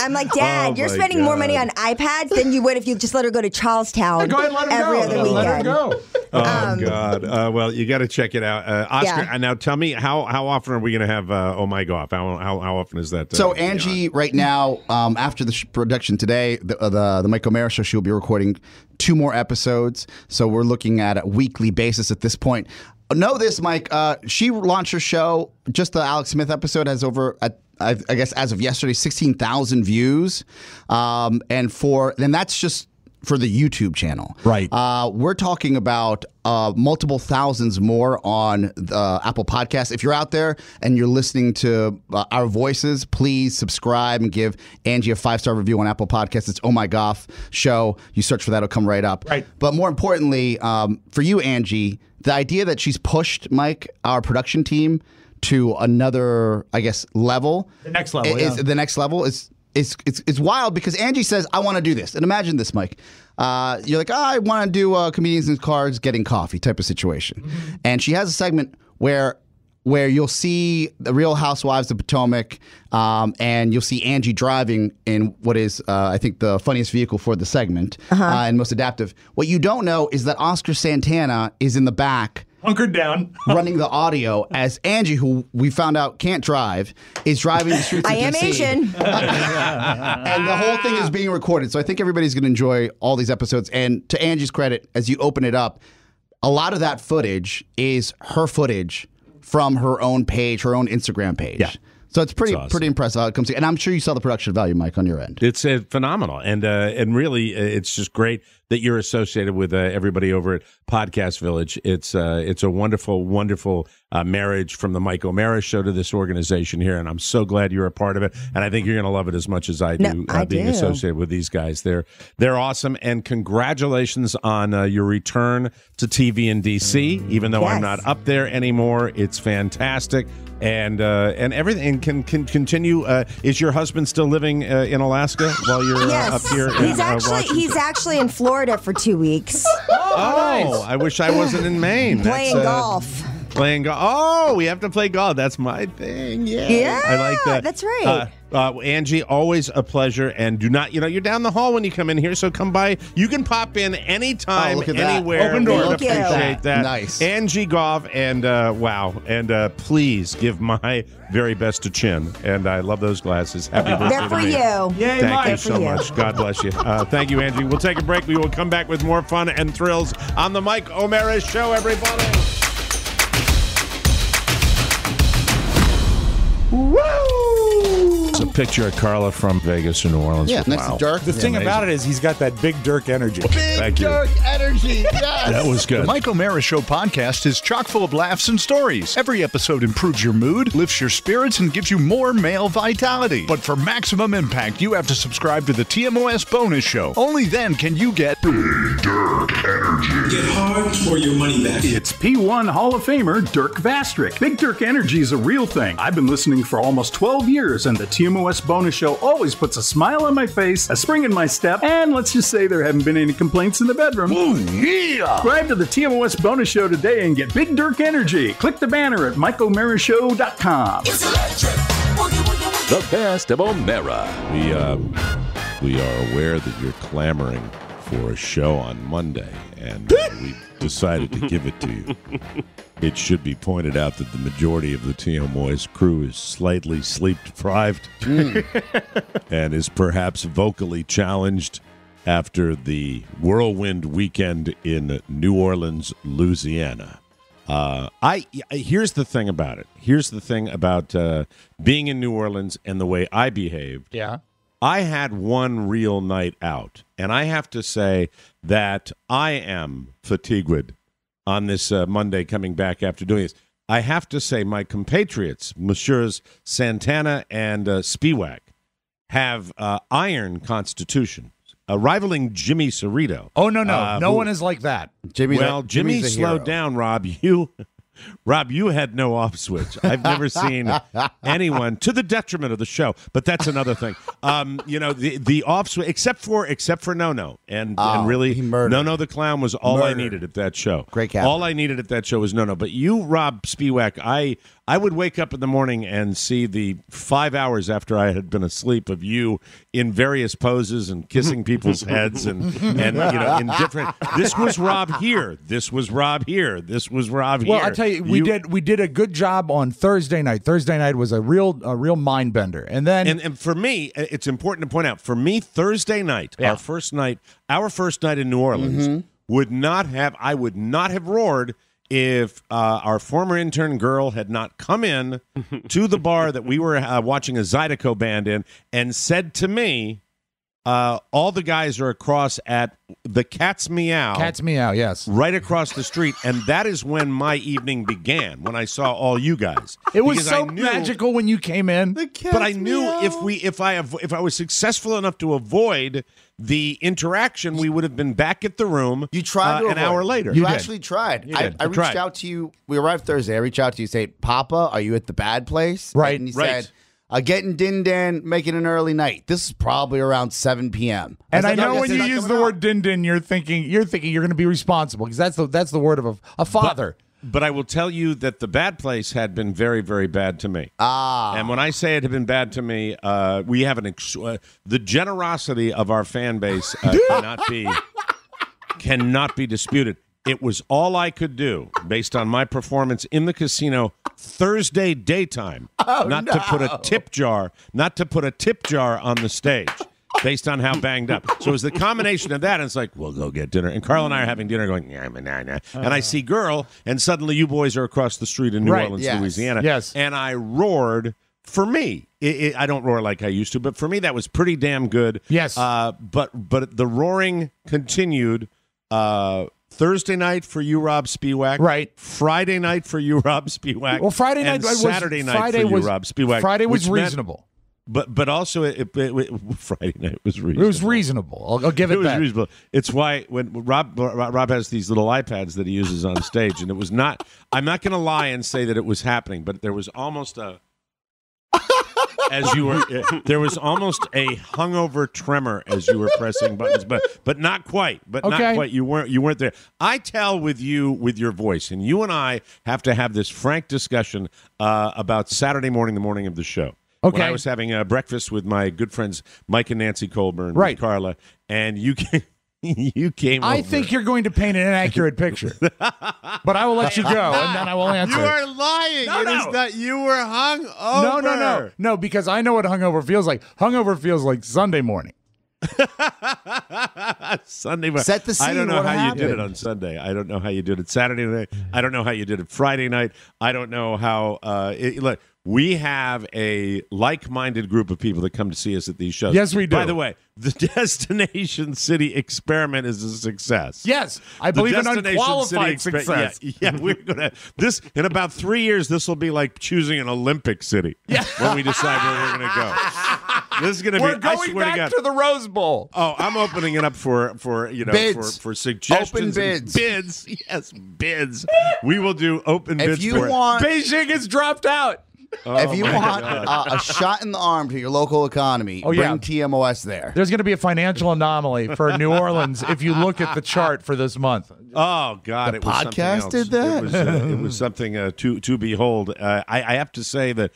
I'm like, Dad, you're spending more money on iPads than you would if you just let her go to Charlestown go ahead and let her every go. other weekend. Let her go. Oh God! Well, you got to check it out, Oscar. Now, tell me how often are we going to have Oh My Golf? How often is that? So Angie, right now, after the production today, the Mike O'Mara show, she'll be recording 2 more episodes. So we're looking at a weekly basis at this point. Know this, Mike. She launched her show. Just the Alex Smith episode has over, I guess, as of yesterday, 16,000 views, and that's just for the YouTube channel. Right. We're talking about multiple thousands more on the Apple Podcast. If you're out there and you're listening to our voices, please subscribe and give Angie a 5-star review on Apple Podcasts. It's Oh My Golf Show. You search for that, it'll come right up. Right. But more importantly, for you, Angie, the idea that she's pushed, Mike, our production team to another, I guess, level. The next level, The next level is wild because Angie says, I want to do this. And imagine this, Mike. You're like, I want to do comedians in cars getting coffee type of situation. Mm-hmm. And she has a segment where you'll see the Real Housewives of Potomac, and you'll see Angie driving in what is, I think, the funniest vehicle for the segment and most adaptive. What you don't know is that Oscar Santana is in the back, hunkered down, running the audio as Angie, who we found out can't drive, is driving the streets of I am DC. Asian. And the whole thing is being recorded. So I think everybody's going to enjoy all these episodes. And to Angie's credit, as you open it up, a lot of that footage is her footage from her own page, her own Instagram page. Yeah. So it's pretty awesome. pretty impressive how it comes together. And I'm sure you saw the production value, Mike, on your end. It's phenomenal, and really, it's just great that you're associated with everybody over at Podcast Village. It's a wonderful, wonderful marriage from the Mike O'Mara show to this organization here, and I'm so glad you're a part of it. And I think you're going to love it as much as I do, being associated with these guys. They're awesome, and congratulations on your return to TV in DC. Even though I'm not up there anymore, it's fantastic. And everything can continue. Is your husband still living in Alaska while you're up here? He's actually in Florida for 2 weeks. Nice. I wish I wasn't in Maine. Playing golf. Playing golf. Oh, we have to play golf. That's my thing. Yeah, I like that. That's right. Angie, always a pleasure. And do not, you're down the hall when you come in here, so come by. You can pop in anytime, anywhere. Open door. We appreciate that. Nice. Angie Goff, and wow. And please give my very best to Chin. And I love those glasses. Happy birthday They're to for me. you. Yay, Thank you Mike. so much. God bless you. Thank you, Angie. We'll take a break. We will come back with more fun and thrills on the Mike O'Mara Show, everybody. Woo! It's a picture of Carla from Vegas or New Orleans. Yeah, next to Dirk. The thing about it is he's got that big Dirk energy. Big Dirk energy. Yes. That was good. The Mike O'Mara Show podcast is chock full of laughs and stories. Every episode improves your mood, lifts your spirits, and gives you more male vitality. But for maximum impact, you have to subscribe to the TMOS bonus show. Only then can you get Big Dirk energy. Get hard for your money back. It's P1 Hall of Famer Dirk Vastrick. Big Dirk energy is a real thing. I've been listening for almost 12 years, and the TMOS bonus show always puts a smile on my face, a spring in my step, and let's just say there haven't been any complaints in the bedroom. Ooh, yeah! Subscribe to the TMOS bonus show today and get Big Dirk energy. Click the banner at MikeO'MaraShow.com. The best of O'Mara. We are aware that you're clamoring for a show on Monday, and we decided to give it to you. It should be pointed out that the majority of the TMOS crew is slightly sleep-deprived and is perhaps vocally challenged after the whirlwind weekend in New Orleans, Louisiana. Here's the thing about it. Here's the thing about being in New Orleans and the way I behaved. Yeah. I had one real night out, and I have to say that I am fatigued on this Monday coming back after doing this. I have to say my compatriots, Messieurs Santana and Spiewak, have iron constitutions, rivaling Jimmy Cerrito. Oh, no. No one is like that. Jimmy slowed down, Rob. Rob, you had no off switch. I've never seen anyone, to the detriment of the show, but that's another thing. The off switch, except for No-No, and really, No-No the Clown was all I needed at that show. Great cat. All I needed at that show was No-No. But you, Rob Spiewak, I would wake up in the morning and see the 5 hours after I had been asleep of you in various poses and kissing people's heads and in different. This was Rob here. This was Rob here. This was Rob here. Well, I tell you, we did a good job on Thursday night. Thursday night was a real mind bender, and then and for me, it's important to point out. For me, Thursday night, our first night in New Orleans, I would not have roared if our former intern girl had not come in to the bar that we were watching a Zydeco band in and said to me, all the guys are across at the Cat's Meow. Cat's Meow, yes. Right across the street. And that is when my evening began, when I saw all you guys. It was so magical when you came in. But I knew if I was successful enough to avoid the interaction, we would have been back at the room. You tried an hour later. You actually tried. I reached out to you. We arrived Thursday. I reached out to you, say, Papa, are you at the bad place? Right. And he said, getting din-din, making an early night. This is probably around 7 p.m. And I know when you use the word din-din, you're thinking you're going to be responsible, because that's the word of a father. But I will tell you that the bad place had been very, very bad to me. And when I say it had been bad to me, we have the generosity of our fan base cannot be disputed. It was all I could do based on my performance in the casino Thursday daytime, to put a tip jar on the stage. Based on how banged up. So it was the combination of that, and it's like, we'll go get dinner. And Carl and I are having dinner going, nah. And I see Girl, and suddenly you boys are across the street in New Orleans, Louisiana. Yes. And I roared. For me, I don't roar like I used to, but for me that was pretty damn good. Yes. But the roaring continued Thursday night for you, Rob Spiewak. Right. Friday night for you, Rob Spiewak. Well, Friday night and Saturday night for you, Rob Spiewak. Friday was reasonable. But also Friday night was reasonable. It was reasonable. I'll give it that. It was reasonable. It's why when Rob has these little iPads that he uses on stage, and it was not. I'm not going to lie and say that it was happening, but there was almost a. There was almost a hungover tremor as you were pressing buttons, but not quite. But not quite. You weren't there. I tell with your voice, and you and I have to have this frank discussion about Saturday morning, the morning of the show. Okay. When I was having breakfast with my good friends Mike and Nancy Colburn, right, Carla, and you came. I over. think you're going to paint an inaccurate picture, but I will let you go, and then I will answer. You are lying. It is that you were hung over. No, because I know what hungover feels like. Hungover feels like Sunday morning. Sunday morning. Set the scene. I don't know what how happened? you did it on Sunday. I don't know how you did it Saturday night. I don't know how you did it Friday night. I don't know how. Look, we have a like-minded group of people that come to see us at these shows. Yes, we do. By the way, the Destination City experiment is a success. Yes, I believe in unqualified success. Yeah, we're gonna in about 3 years. This will be like choosing an Olympic city. Yeah. When we decide where we're gonna go. This is gonna we're be. going I swear back to God. to the Rose Bowl. Oh, I'm opening it up for bids. for suggestions. Open bids. Bids. Yes, bids. We will do open bids. If you want, Beijing has dropped out. If you want a shot in the arm to your local economy, bring TMOS there. There's going to be a financial anomaly for New Orleans if you look at the chart for this month. Oh God! The it was podcast something else. did that. It was something to behold. I have to say that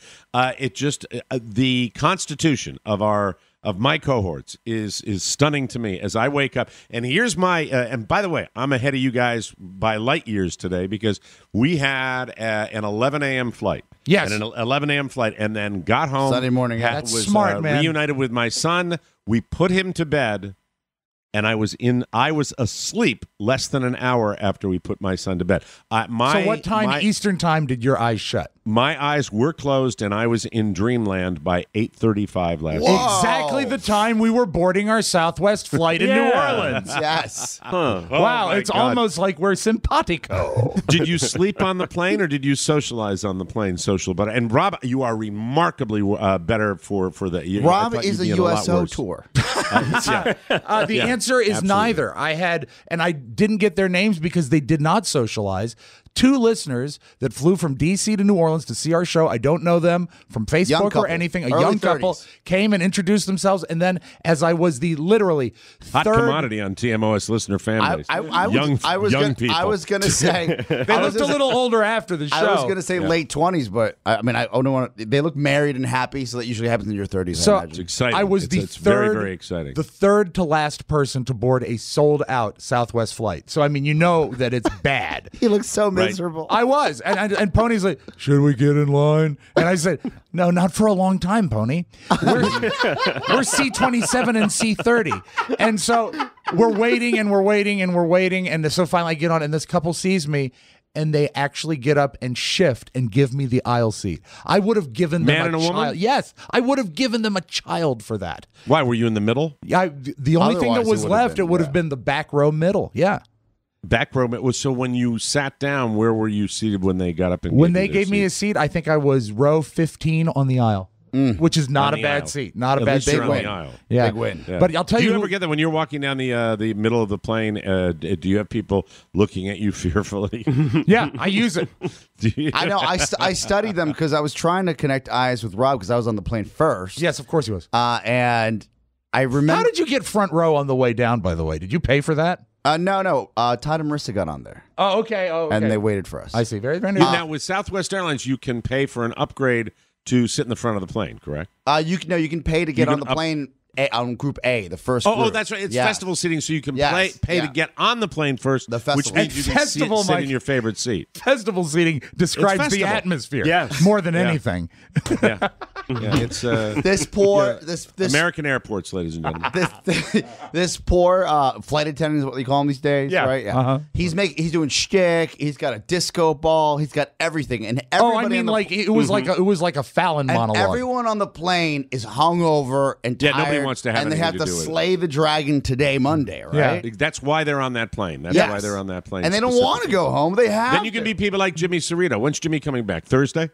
it just the constitution of my cohorts is stunning to me as I wake up. And here's my and by the way, I'm ahead of you guys by light years today because we had an 11 a.m. flight. Yes, and an 11 a.m. flight, and then got home Sunday morning. That's was smart, man. Reunited with my son. We put him to bed. And I was asleep less than an hour after we put my son to bed. So what time Eastern time did your eyes shut? My eyes were closed, and I was in dreamland by 8:35 last night. Exactly the time we were boarding our Southwest flight in New Orleans. Yes. Huh. Wow, it's God. almost like we're simpatico. Did you sleep on the plane, or did you socialize on the plane? But and Rob, you are remarkably better for the. Rob is a USO tour. The answer is absolutely. neither. I didn't get their names because they did not socialize. 2 listeners that flew from D.C. to New Orleans to see our show. I don't know them from Facebook or anything. A young couple came and introduced themselves, and then as I was the literally hot commodity on TMOS listener families. Young people. I was going to say they looked a little older after the show. I was going to say late 20s, but I mean, I don't want to. They look married and happy, so that usually happens in your 30s. So it's exciting. I was it's very, very exciting. The third to last person to board a sold-out Southwest flight. So I mean, you know that it's bad. He looks so miserable. I was, and Pony's like, "Should we get in line?" And I said, "No, not for a long time, Pony. We're C27 and C30, and so we're waiting and we're waiting and we're waiting, and so finally I get on, and this couple sees me." And they actually get up and shift and give me the aisle seat. I would have given them Man and a child. woman? Yes, I would have given them a child for that. Why were you in the middle? Yeah, the only thing that was left, it would have been the back row middle. Yeah, back row. So when you sat down, where were you seated when they got up and when they gave me a seat? I think I was row 15 on the aisle. Which is not a bad seat. Not a bad seat. Big win. Yeah. Big win. Yeah. But I'll tell you. Do you ever get that when you're walking down the middle of the plane? Do you have people looking at you fearfully? Yeah, I use it. I know. I studied them because I was trying to connect eyes with Rob because I was on the plane first. Yes, of course he was. And I remember. How did you get front row on the way down? By the way, did you pay for that? No. Todd and Marissa got on there. Oh, okay. And they waited for us. I see. Very, very nice. Now with Southwest Airlines, you can pay for an upgrade to sit in the front of the plane, correct? You can pay to get on the plane on Group A, the first. Oh, that's right. It's festival seating, so you can pay to get on the plane first, which means you can sit in your favorite seat. Festival seating describes the atmosphere more than anything. Yeah. It's this poor this American airports, ladies and gentlemen. This poor flight attendant is what they call him these days, right? Yeah. Uh-huh. He's doing shtick. He's got a disco ball. He's got everything, and everybody. It was like a Fallon monologue. Everyone on the plane is hungover and tired. Nobody wants to have and they have to slay the dragon today, Monday, right? Yeah. That's why they're on that plane. That's why they're on that plane. And they don't want to go home. They have. Then you can be people like Jimmy Cerrito. When's Jimmy coming back? Thursday?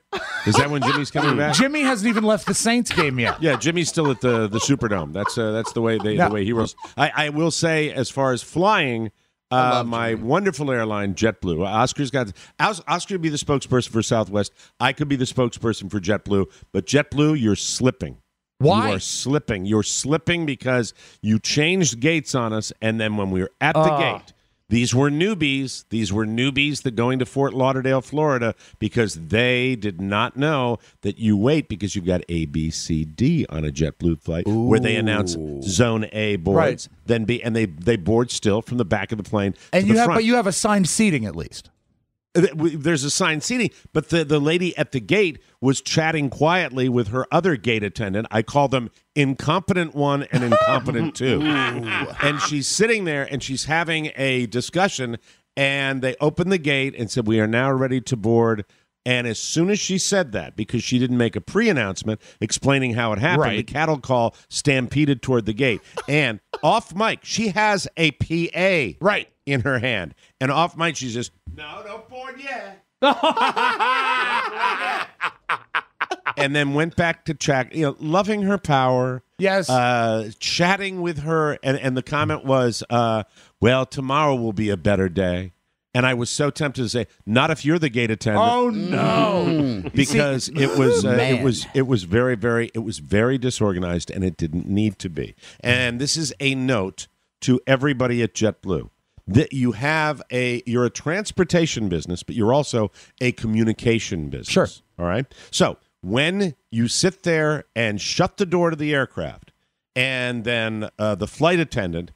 Is that when Jimmy's coming back? Jimmy hasn't even left the Saints game yet. Yeah, Jimmy's still at the Superdome. That's the way the way he rolls. I will say, as far as flying, my wonderful airline, JetBlue. Oscar would be the spokesperson for Southwest. I could be the spokesperson for JetBlue. But JetBlue, you're slipping. Why? You are slipping. You're slipping because you changed gates on us, and then when we were at the gate, these were newbies. These were newbies that going to Fort Lauderdale, Florida, because they did not know that you wait because you've got A, B, C, D on a JetBlue flight where they announce Zone A boards, then B, and they board still from the back of the plane and to the front. But you have assigned seating at least. There's assigned seating, but the lady at the gate was chatting quietly with her other gate attendant. I call them incompetent 1 and incompetent 2. And she's sitting there and she's having a discussion, and they opened the gate and said, "We are now ready to board." And as soon as she said that, because she didn't make a pre-announcement explaining how it happened, the cattle call stampeded toward the gate. And off mic, she has a PA in her hand. And off mic, she's just, "No, don't board yet." And then went back to chat, loving her power. Yes. Chatting with her. And the comment was, well, tomorrow will be a better day. And I was so tempted to say, "Not if you're the gate attendant." Oh no! Because it was very disorganized, and it didn't need to be. And this is a note to everybody at JetBlue that you're a transportation business, but you're also a communication business. Sure. All right. So when you sit there and shut the door to the aircraft, and then the flight attendant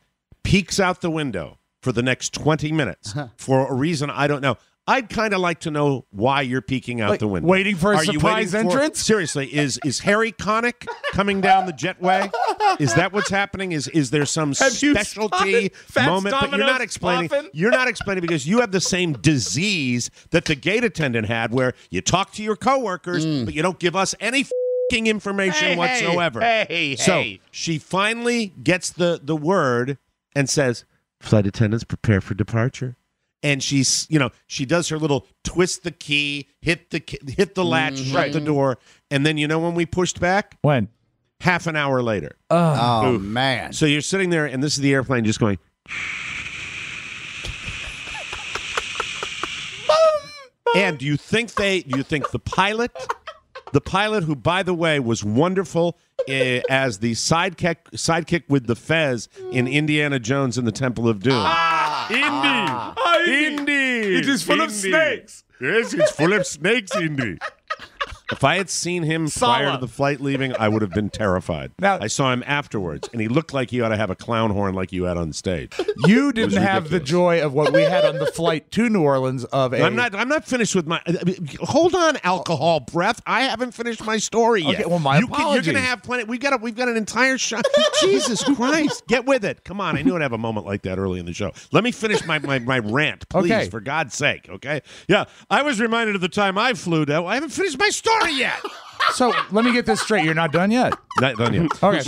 peeks out the window for the next 20 minutes for a reason I don't know. I'd kind of like to know why you're peeking out the window. Waiting for a surprise entrance? Seriously, is Harry Connick coming down the jetway? Is that what's happening? Is there some specialty moment? But you're not explaining. You're not explaining because you have the same disease that the gate attendant had, where you talk to your coworkers, but you don't give us any information whatsoever. So she finally gets the word and says, "Flight attendants, prepare for departure." And she's, she does her little twist the key, hit the latch, shut the door. And then when we pushed back? When? Half an hour later. Oh, man. So you're sitting there, and this is the airplane just going. And do you think the pilot, who, by the way, was wonderful as the sidekick with the fez in Indiana Jones and the Temple of Doom. Indy. It is full of snakes. Yes, it's full of snakes, Indy. If I had seen him prior to the flight leaving, I would have been terrified. Now, I saw him afterwards, and he looked like he ought to have a clown horn like you had on stage. You didn't have the joy of what we had on the flight to New Orleans. I'm not finished with my. Hold on, alcohol breath. I haven't finished my story yet. Okay, well, my apologies. You're going to have plenty. We've got an entire shot. Jesus Christ, get with it. Come on, I knew I'd have a moment like that early in the show. Let me finish my rant, please, for God's sake. Okay? Yeah, I was reminded of the time I flew down. I haven't finished my story yet. So let me get this straight. You're not done yet. Not done yet. Okay.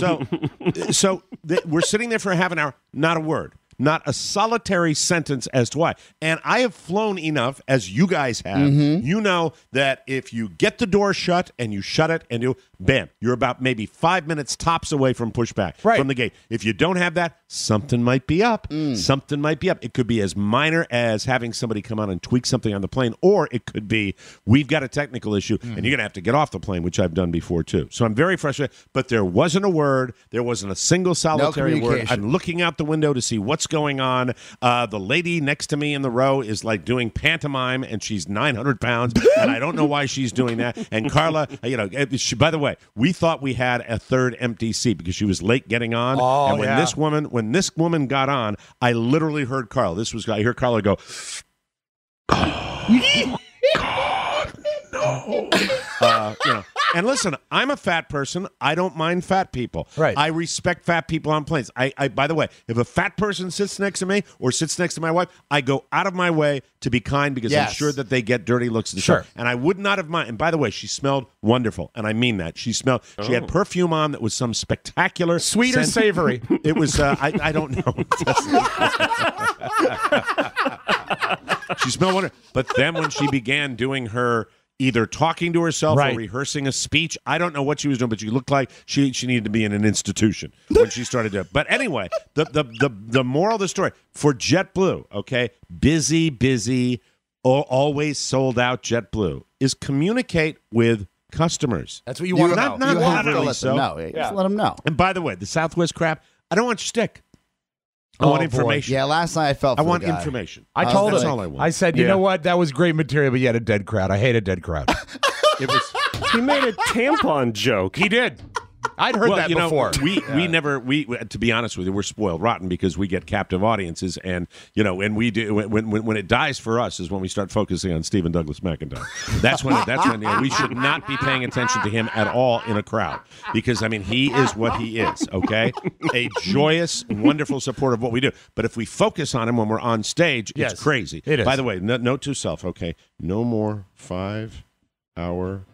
So we're sitting there for a half an hour. Not a word. Not a solitary sentence as to why. And I have flown enough, as you guys have. Mm-hmm. You know that if you get the door shut and you shut it and bam, you're about maybe 5 minutes tops away from pushback from the gate. If you don't have that, something might be up. Something might be up. It could be as minor as having somebody come on and tweak something on the plane, or it could be we've got a technical issue and you're going to have to get off the plane, which I've done before too. So I'm very frustrated. But there wasn't a word. There wasn't a single solitary word. I'm looking out the window to see what's going on. The lady next to me in the row is like doing pantomime, and she's 900 pounds, and I don't know why she's doing that. And Carla, by the way, we thought we had a third empty seat because she was late getting on. And when this woman got on, I literally heard Carla. I hear Carla go, "Oh, God, no." And listen, I'm a fat person. I don't mind fat people. Right. I respect fat people on planes. I by the way, if a fat person sits next to me or sits next to my wife, I go out of my way to be kind because I'm sure that they get dirty looks. Sure. And I would not have mind. And by the way, she smelled wonderful, and I mean that. She had perfume on that was some spectacular sweet or savory. It was. I don't know. She smelled wonderful. But then when she began doing her either talking to herself or rehearsing a speech, I don't know what she was doing, but she looked like she needed to be in an institution when she started to. But anyway, the moral of the story for JetBlue, okay, busy, always sold out JetBlue, is communicate with customers. That's what you want to know. You have to let them know. Just let them know. And by the way, the Southwest crap, I don't want your stick. I want information. Boy. Yeah, last night I felt for I want the guy. information. I told that's him. all I want. I said, you know what? That was great material, but you had a dead crowd. I hate a dead crowd. He made a tampon joke. He did. I'd heard that before. We never to be honest with you, we're spoiled rotten because we get captive audiences, and and we do when it dies for us is when we start focusing on Stephen Douglas McIntyre. That's when we should not be paying attention to him at all in a crowd, because he is what he is. Okay, a joyous, wonderful supporter of what we do. But if we focus on him when we're on stage, it's crazy. It is. By the way, note to self. Okay, no more 5-hour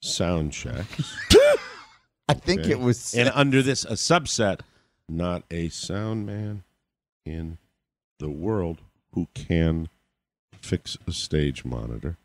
sound checks. I think it was... And under this, a subset, not a sound man in the world who can fix a stage monitor.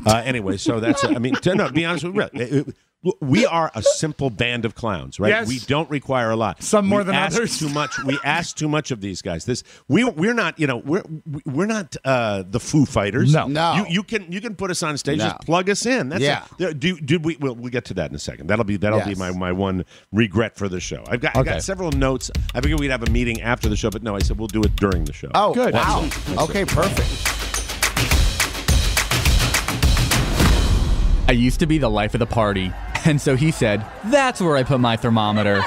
Anyway, so that's... to be honest with you, we are a simple band of clowns, right? Yes. We don't require a lot. Some more than others. Too much. We ask too much of these guys. We're not. We're not the Foo Fighters. No. You can put us on stage. Just plug us in. That's it. Did we? We'll get to that in a second. That'll be my one regret for the show. I got several notes. I figured we'd have a meeting after the show, but no. I said we'll do it during the show. Oh, good. Wow. Okay, perfect. I used to be the life of the party, and so he said, that's where I put my thermometer.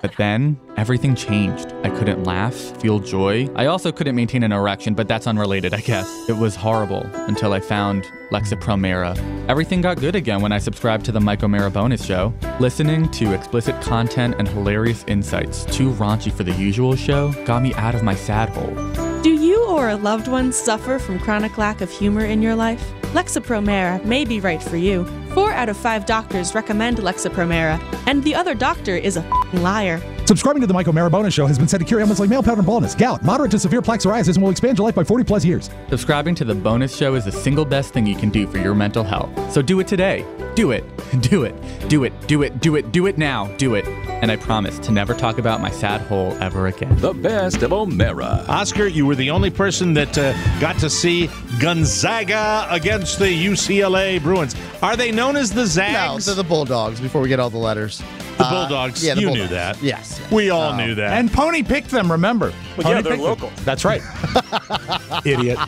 But then, everything changed. I couldn't laugh, feel joy. I also couldn't maintain an erection, but that's unrelated, I guess. It was horrible until I found Lexapro. Everything got good again when I subscribed to the Mike O'Mara bonus show. Listening to explicit content and hilarious insights, too raunchy for the usual show, got me out of my sad hole. Do you or a loved one suffer from chronic lack of humor in your life? Lexapro may be right for you. 4 out of 5 doctors recommend Lexapro, and the other doctor is a liar. Subscribing to the Mike O'Mara Bonus Show has been said to cure ailments like male pattern baldness, gout, moderate to severe plaque psoriasis, and will expand your life by 40 plus years. Subscribing to the Bonus Show is the single best thing you can do for your mental health. So do it today. Do it. Do it. Do it. Do it. Do it. Do it now. Do it. And I promise to never talk about my sad hole ever again. The best of O'Mara. Oscar, you were the only person that got to see Gonzaga against the UCLA Bruins. Are they known as the Zags? No, they're the Bulldogs before we get all the letters. The Bulldogs. Yeah, the you Bulldogs. knew that. Yes. We all knew that. And Pony picked them, remember. Well, yeah, they're local. That's right. Idiot.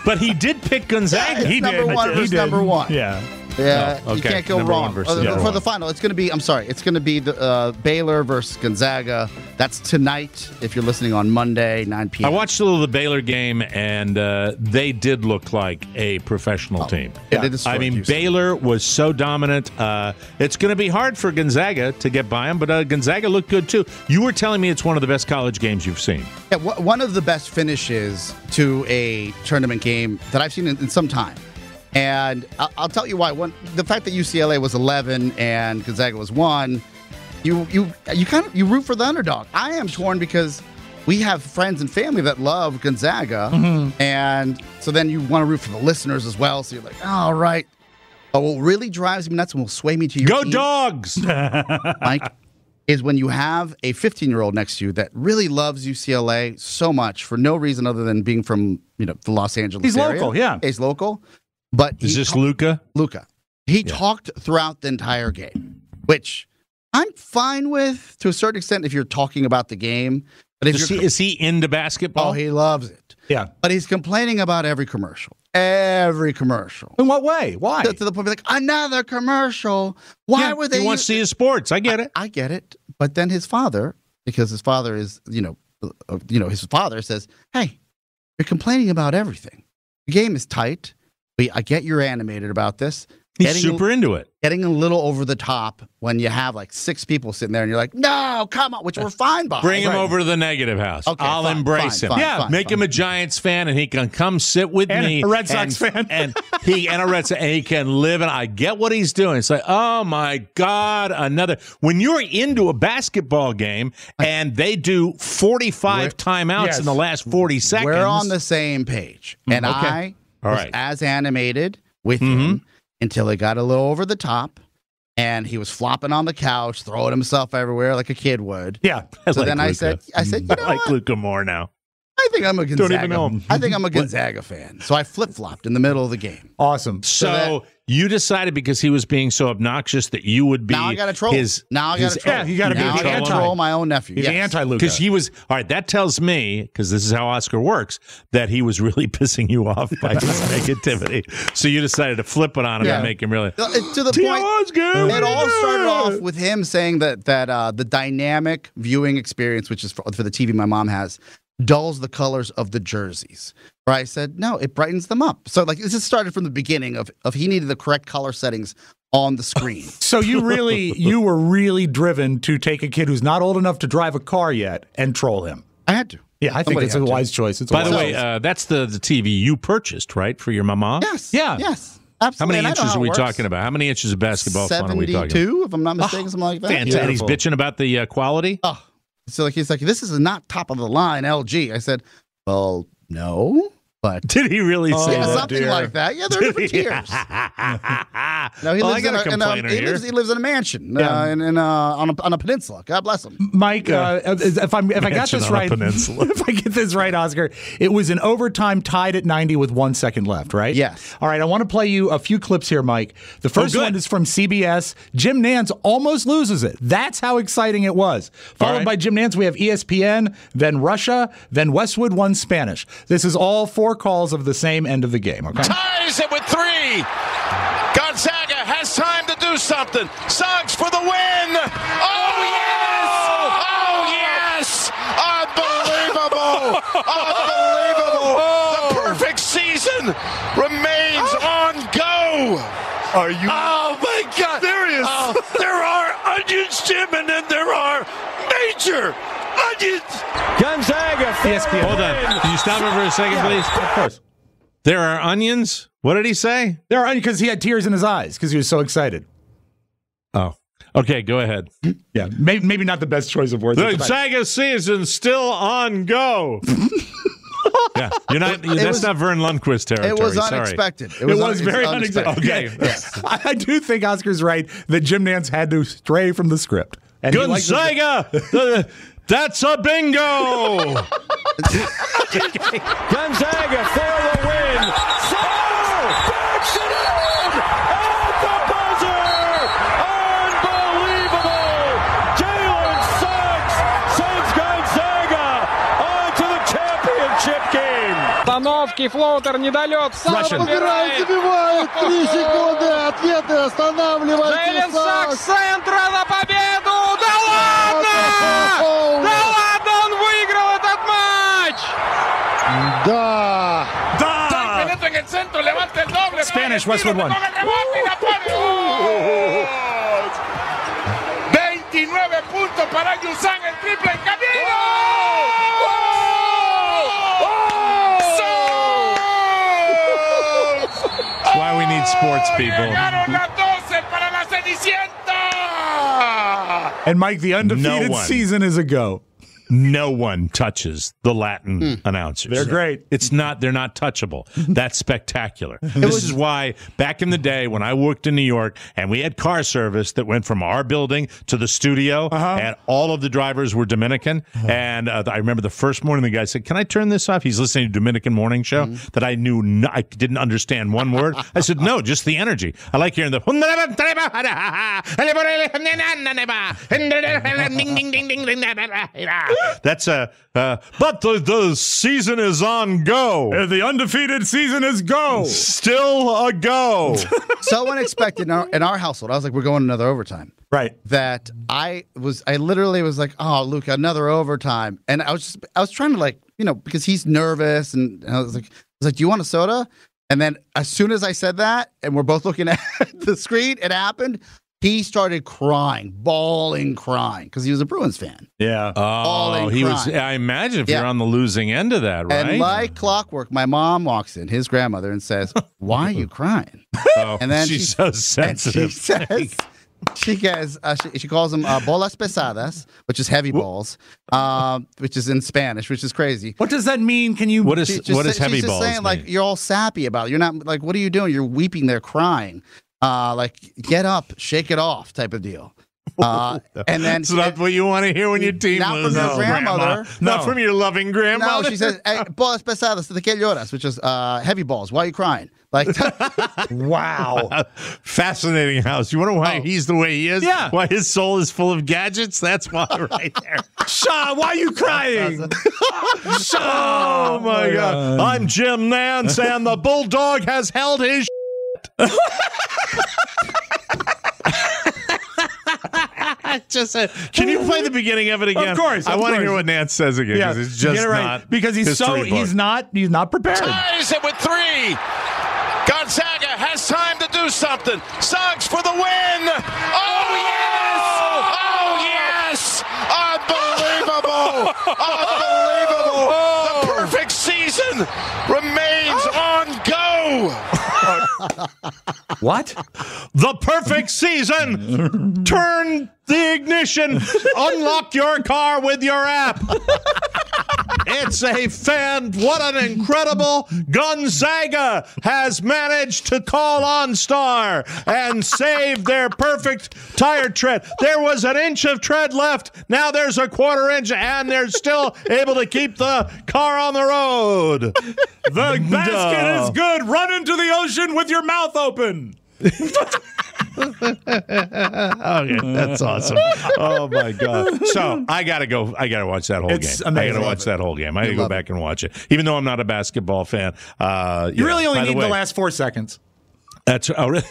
But he did pick Gonzaga. Yeah, he number did. one versus number one. Yeah. Yeah, Oh, okay. You can't go Number wrong. one versus the other For one. the final, it's going to be, it's going to be the Baylor versus Gonzaga. That's tonight if you're listening on Monday, 9 p.m. I watched a little of the Baylor game, and they did look like a professional team. Yeah. I mean, Baylor was so dominant. It's going to be hard for Gonzaga to get by them, but Gonzaga looked good, too. You were telling me it's one of the best college games you've seen. Yeah, one of the best finishes to a tournament game that I've seen in some time. And I'll tell you why. The fact that UCLA was 11 and Gonzaga was 1, you root for the underdog. I am torn because we have friends and family that love Gonzaga, and so then you want to root for the listeners as well. So you're like, all right. But what really drives me nuts and will sway me to your team, Dogs, Mike, is when you have a 15-year-old next to you that really loves UCLA so much for no reason other than being from the Los Angeles area. He's local, yeah. He's local. But is this Luca? Luca. He talked throughout the entire game, which I'm fine with to a certain extent if you're talking about the game. But if is he into basketball? Oh, he loves it. Yeah. But he's complaining about every commercial. Every commercial. In what way? Why? To the point where like, another commercial. Why would they? He wants to see his sports. I get it. I get it. But then his father, because his father is, his father says, hey, you're complaining about everything. The game is tight. I get you're animated about this. He's super into it. Getting a little over the top when you have like 6 people sitting there and you're like, no, come on, which we're fine by. Bring him over to the negative house. Okay, I'll embrace him. Make him a Giants fan, and he can come sit with me. A Red Sox fan. And he can live, and I get what he's doing. It's like, oh my God, another. When you're into a basketball game and they do 45 timeouts in the last 40 seconds. We're on the same page. And I was as animated with him until it got a little over the top, and he was flopping on the couch, throwing himself everywhere like a kid would. Yeah. So then I said, you know I like Luca more now. I think I'm a Gonzaga. Don't even know him. I think I'm a Gonzaga fan. So I flip-flopped in the middle of the game. Awesome. So you decided because he was being so obnoxious that you would be now I got to troll. Now I got to troll. Yeah, you got to be the anti. Troll my own nephew. He's the anti-Luca. Because he was all right. That tells me, because this is how Oscar works, that he was really pissing you off by his negativity. So you decided to flip it on him and make him really to the point. It all started off with him saying that the dynamic viewing experience, which is for the TV my mom has, dulls the colors of the jerseys. Where I said, no, it brightens them up. So like this just started from the beginning of he needed the correct color settings on the screen. So you were really driven to take a kid who's not old enough to drive a car yet and troll him. I had to. Yeah, I think it's a wise choice. By the way, that's the TV you purchased, right, for your mama? Yes. Yeah. Yes. Absolutely. How many inches are we talking about? How many inches of basketball fun are we talking about? 72, if I'm not mistaken, something like that. Fantastic. And he's bitching about the quality? Oh. So he's like, this is not top of the line LG. I said, well, no. But did he really say that? Something like that. Yeah, there are different tiers. No, he lives in a mansion on a peninsula. God bless him. Mike, if I got this right, if I get this right, Oscar, it was an overtime tied at 90 with 1 second left, right? Yes. All right, I want to play you a few clips here, Mike. The first one is from CBS. Jim Nantz almost loses it. That's how exciting it was. Followed by Jim Nantz, we have ESPN, then Russia, then Westwood won Spanish. This is all 4 calls of the same end of the game, okay? Ties it with 3. Gonzaga has time to do something. Suggs for the win. Oh, yes! Oh, yes! Unbelievable! Unbelievable! The perfect season remains on go. Are you? Oh, my God. There is. There are onions, Jim, and then there are major onions. Gonzaga. ESPN. Hold on. Can you stop it for a second, please? Of course. There are onions? What did he say? There are onions because he had tears in his eyes because he was so excited. Oh. Okay, go ahead. Yeah, maybe not the best choice of words. The Saga season's still on go. Yeah, you're not. That's not Vern Lundquist territory. It was Sorry. unexpected. It was very unexpected. Okay, yes. I do think Oscar's right that Jim Nantz had to stray from the script. And Gonzaga, that's a bingo. Gonzaga for the win. Backs it in at the buzzer. Unbelievable. Jalen Suggs sends Gonzaga on to the championship game. Остановки, флоутер недалек. Сам забивает 3 секунды. Ответы останавливает. Джейлен Сакс с центра на победу. Да ладно! Да ладно, он выиграл этот матч! Да! En el centro, levanta el doble. Spanish, Westwood 1. 29 puntos para Yusan, el triple en camino. That's why we need sports people. Llegaron las 12 para la Cenicienta. And Mike, the undefeated season is a go. No one touches the Latin announcers. They're great. They're not touchable. That's spectacular. This is why back in the day when I worked in New York and we had car service that went from our building to the studio and all of the drivers were Dominican. And I remember the first morning the guy said, "Can I turn this off?" He's listening to Dominican Morning Show that I knew I didn't understand one word. I said, "No, just the energy. I like hearing the That's but the season is on go. The undefeated season is go. Still a go. So unexpected in our household. I was like, we're going another overtime. Right. That I literally was like, oh, Luke, another overtime. And I was trying to because he's nervous and I was like, do you want a soda? And then as soon as I said that, and we're both looking at the screen, it happened. He started crying, bawling, crying, because he was a Bruins fan. Yeah. Oh, he was. I imagine if you're on the losing end of that, right? And like clockwork, my mom walks in, his grandmother, and says, "Why are you crying?" And then she's so sensitive. She goes, she calls them bolas pesadas, which is heavy balls, which is in Spanish, which is crazy. What does that mean? Can you? What is heavy balls? She's just saying, like, you're all sappy about it. You're not like, what are you doing? You're weeping there, crying. Get up, shake it off, type of deal. And then it's not what you want to hear when your team loses. Not from your grandmother, not from your loving grandmother. No, she says, "Bolas pesadas de que lloras," which is heavy balls. Why are you crying? Like, wow, fascinating house. You wonder why he's the way he is? Yeah, why his soul is full of gadgets? That's why, right there. Sean, why are you crying? Oh my God! I'm Jim Nantz, and the Bulldog has held his. Can you play the beginning of it again? Of course. I want to hear what Nantz says again because it's just not because he's not prepared. Ties it with 3. Gonzaga has time to do something. Suggs for the win. Oh yes! Oh yes! Unbelievable! Unbelievable! The perfect season remains on go. What? The perfect season. Turn the ignition. Unlock your car with your app. It's a fan. What an incredible Gonzaga has managed to call on Star and save their perfect tire tread. There was an inch of tread left. Now there's a quarter inch, and they're still able to keep the car on the road. The basket is good. Run into the ocean with your mouth open. Okay, that's awesome. Oh my God! So I gotta go. I gotta watch that whole game. Amazing. I gotta watch that whole game. I gotta go back and watch it, even though I'm not a basketball fan. You really only need the last 4 seconds. That's really?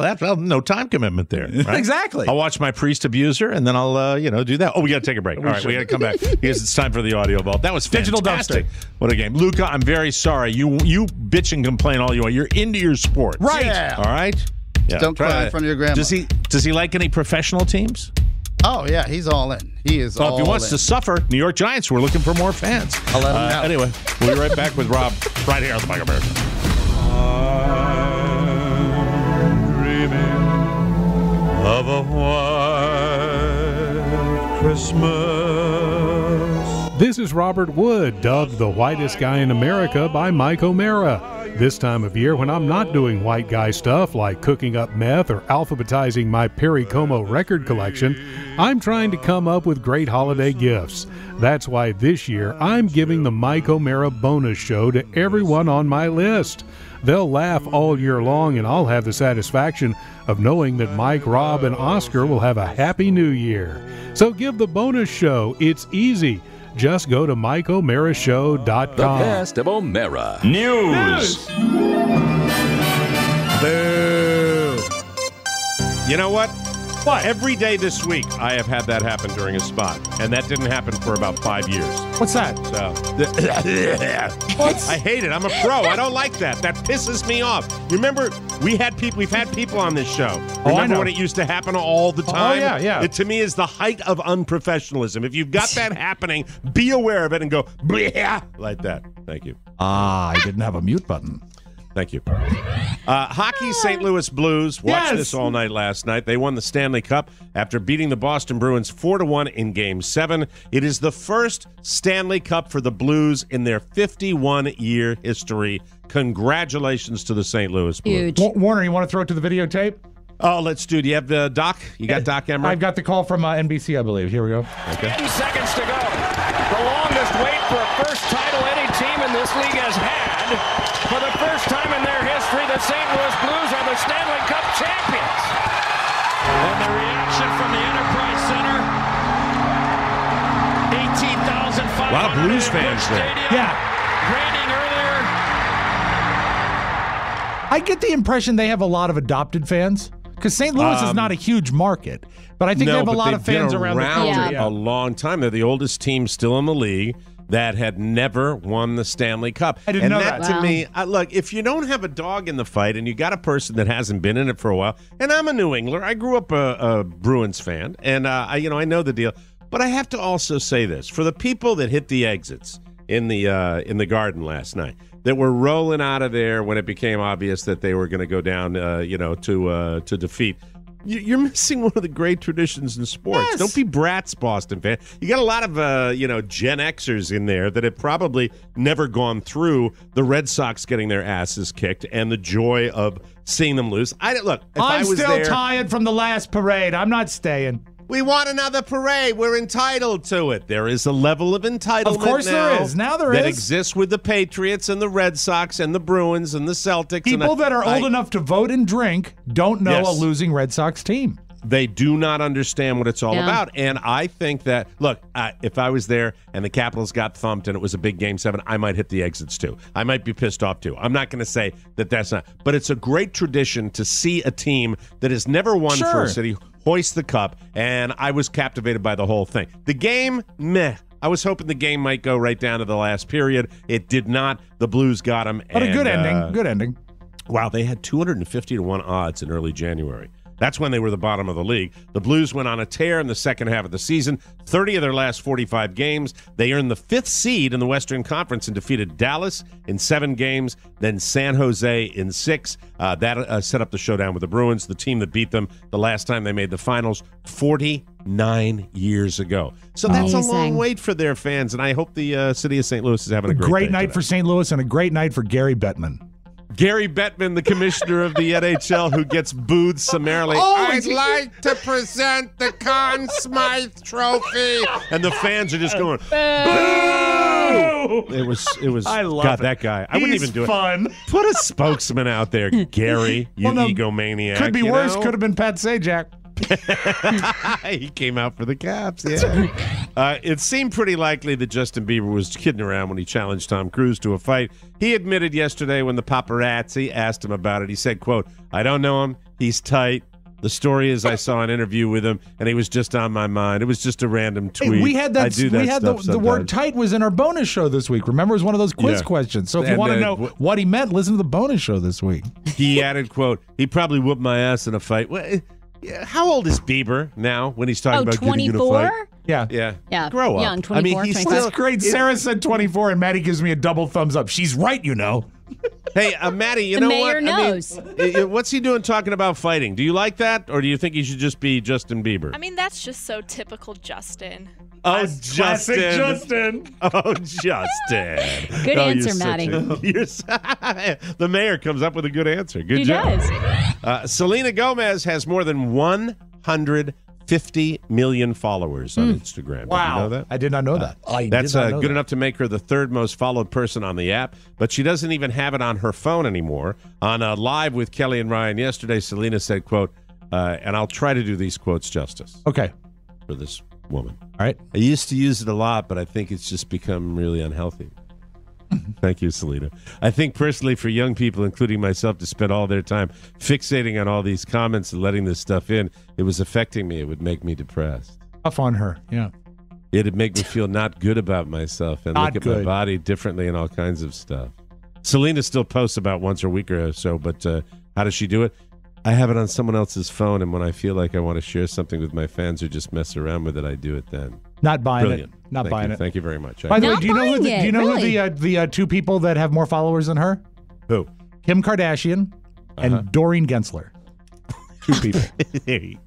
That's no time commitment there. Right? Exactly. I'll watch my priest abuser, and then I'll do that. Oh, we got to take a break. All right, we got to come back because it's time for the audio vault. That was fantastic. Digital dumpster. What a game, Luca. I'm very sorry. You bitch and complain all you want. You're into your sport, right? Yeah. All right. Yeah. Don't cry in front of your grandma. Does he like any professional teams? Oh yeah, he's all in. He is all in. If he wants to suffer, New York Giants, we're looking for more fans. I'll let him know. Anyway, we'll be right back with Rob right here on the Mike America. I'm dreaming of a white Christmas. This is Robert Wood, dubbed the whitest guy in America by Mike O'Mara. This time of year when I'm not doing white guy stuff like cooking up meth or alphabetizing my Perry Como record collection, I'm trying to come up with great holiday gifts. That's why this year I'm giving the Mike O'Mara bonus show to everyone on my list. They'll laugh all year long, and I'll have the satisfaction of knowing that Mike, Rob, and Oscar will have a happy new year. So give the bonus show. It's easy. Just go to MikeO'MaraShow.com. The best of O'Mara. News. Boo. You know what? What? Every day this week, I have had that happen during a spot, and that didn't happen for about 5 years. What's that? So, I hate it. I'm a pro. I don't like that. That pisses me off. You remember, we've had people on this show. Remember when it used to happen all the time? Oh, yeah. It, to me, is the height of unprofessionalism. If you've got that happening, be aware of it and go, bleh, like that. Thank you. I didn't have a mute button. Thank you. Hockey, St. Louis Blues. Watched this all night last night. They won the Stanley Cup after beating the Boston Bruins 4-1 in Game 7. It is the first Stanley Cup for the Blues in their 51-year history. Congratulations to the St. Louis Blues. Huge. Warner, you want to throw it to the videotape? Oh, let's do. Do you have the Doc? You got Doc Emmerich? I've got the call from NBC, I believe. Here we go. Okay. 10 seconds to go. The longest wait for a first title any team in this league has had. For the first time in their history, the St. Louis Blues are the Stanley Cup champions. And the reaction from the Enterprise Center. 18,500. A lot of Blues fans there. Yeah. Raining earlier. I get the impression they have a lot of adopted fans. Because St. Louis is not a huge market, but I think they have a lot of fans around the country. A long time. They're the oldest team still in the league that had never won the Stanley Cup. I didn't know that. To me, look, if you don't have a dog in the fight and you got a person that hasn't been in it for a while, and I'm a New Englander, I grew up a Bruins fan, and I know the deal. But I have to also say this: for the people that hit the exits in the Garden last night, that were rolling out of there when it became obvious that they were going to go down, to defeat. You're missing one of the great traditions in sports. Yes. Don't be brats, Boston fan. You got a lot of Gen Xers in there that have probably never gone through the Red Sox getting their asses kicked and the joy of seeing them lose. I'm still tired from the last parade. I'm not staying. We want another parade. We're entitled to it. There is a level of entitlement of course there is. Now there is. That exists with the Patriots and the Red Sox and the Bruins and the Celtics. People that are old enough to vote and drink don't know a losing Red Sox team. They do not understand what it's all about. And I think that, look, if I was there and the Capitals got thumped and it was a big Game 7, I might hit the exits too. I might be pissed off too. I'm not going to say that that's not. But it's a great tradition to see a team that has never won for a city hoist the cup, and I was captivated by the whole thing. The game, meh. I was hoping the game might go right down to the last period. It did not. The Blues got them. But a good ending. Good ending. Wow, they had 250-1 odds in early January. That's when they were the bottom of the league. The Blues went on a tear in the second half of the season. 30 of their last 45 games. They earned the 5th seed in the Western Conference and defeated Dallas in 7 games, then San Jose in 6. That set up the showdown with the Bruins, the team that beat them the last time they made the finals 49 years ago. So that's a long wait for their fans, and I hope the city of St. Louis is having a great night today. For St. Louis and a great night for Gary Bettman. Gary Bettman, the commissioner of the NHL, who gets booed summarily. I'd like to present the Conn Smythe Trophy. And the fans are just going, boo! It was. I love God, it. that guy. I wouldn't even do fun. it. Put a spokesman out there, Gary, you egomaniac. Could be worse. Could have been Pat Sajak. He came out for the Caps, yeah. It seemed pretty likely that Justin Bieber was kidding around when he challenged Tom Cruise to a fight. He admitted yesterday when the paparazzi asked him about it, he said, quote, I don't know him. He's tight. The story is I saw an interview with him, and he was just on my mind. It was just a random tweet. Hey, we had that. The word sometimes. "tight" was in our bonus show this week. Remember, it was one of those quiz questions. So if you want to know what he meant, listen to the bonus show this week. He added, "quote He probably whooped my ass in a fight." Well, how old is Bieber now when he's talking about getting in a fight? Yeah. Grow up. Young, 24, I mean, he's 24. still That's great. Sarah said 24, and Maddie gives me a double thumbs up. She's right, you know. Hey, Maddie, you the know mayor what? knows. I mean, what's he doing talking about fighting? Do you like that, or do you think he should just be Justin Bieber? I mean, that's just so typical Justin. Oh, Justin. Oh, Justin. Good answer, Maddie. The mayor comes up with a good answer. Good job. Does. Selena Gomez has more than 150 million followers on Instagram. Wow. Did you know that? I did not know that. That's good enough to make her the third most followed person on the app, but she doesn't even have it on her phone anymore. On Live with Kelly and Ryan yesterday, Selena said, quote, and I'll try to do these quotes justice. Okay. For this woman. All right. I used to use it a lot, but I think it's just become really unhealthy. Thank you, Selena. I think personally for young people, including myself, to spend all their time fixating on all these comments and letting this stuff in, it was affecting me. It would make me depressed. Tough on her, yeah. It'd make me feel not good about myself and Not look at good. my body differently and all kinds of stuff. Selena still posts about once a week or so, but how does she do it? I have it on someone else's phone, and when I feel like I want to share something with my fans or just mess around with it, I do it then. Not buying Brilliant. it. Not buying it. Thank you very much. By the way, Not do you know who buying it, the two people that have more followers than her? Who? Kim Kardashian and Doreen Gensler. Two people. There you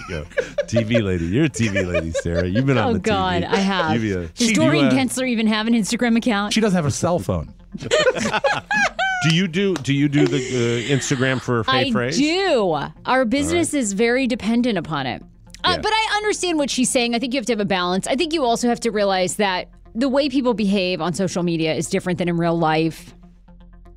go. TV lady. You're a TV lady, Sarah. You've been on Oh, the God, TV. I have. Does Doreen Gensler even have an Instagram account? She doesn't have a cell phone. Do you do the Instagram for Faye Phrase? I do. Our business is very dependent upon it. Yeah. But I understand what she's saying. I think you have to have a balance. I think you also have to realize that the way people behave on social media is different than in real life.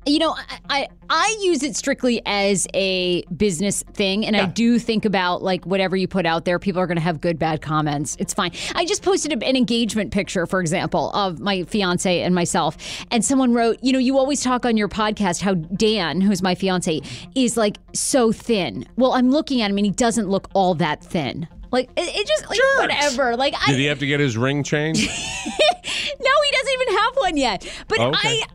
You know, I use it strictly as a business thing, and I do think about, like, whatever you put out there, people are going to have good, bad comments. It's fine. I just posted an engagement picture, for example, of my fiance and myself, and someone wrote, you know, you always talk on your podcast how Dan, who's my fiance, is, like, so thin. Well, I'm looking at him, and he doesn't look all that thin. Like, it just, like, whatever. Like, Did he have to get his ring changed? No, he doesn't even have one yet. But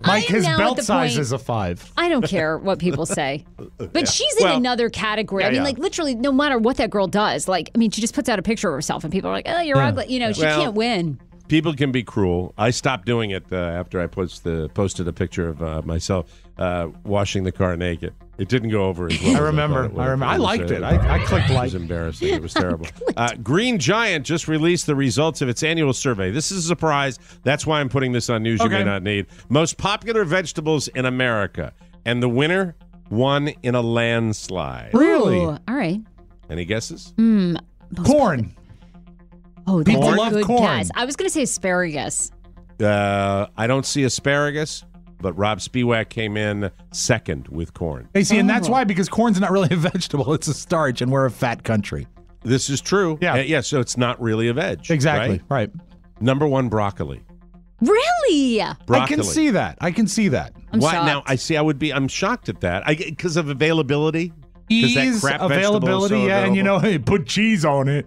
Mike, his now belt at the size point, is a 5. I don't care what people say. But she's in another category. I mean, like, literally, no matter what that girl does, like, I mean, she just puts out a picture of herself, and people are like, oh, you're ugly. You know, she can't win. People can be cruel. I stopped doing it after I posted a picture of myself washing the car naked. It didn't go over as well. I remember. I liked it. I clicked like. It was embarrassing. It was terrible. Green Giant just released the results of its annual survey. This is a surprise. That's why I'm putting this on news you may not need. Most popular vegetables in America. And the winner won in a landslide. Really? Ooh, all right. Any guesses? Corn. Oh, that's People a love good corn. guess. I was going to say asparagus. I don't see asparagus, but Rob Spiewak came in second with corn. Hey, see, and that's why, because corn's not really a vegetable. It's a starch, and we're a fat country. This is true. Yeah, so it's not really a veg. Exactly, right. Number one, broccoli. Really? Broccoli. I can see that. I'm Why shocked. now? I'm shocked at that. Because of availability. Ease, that crap availability, vegetable is so and you know, available. hey, put cheese on it.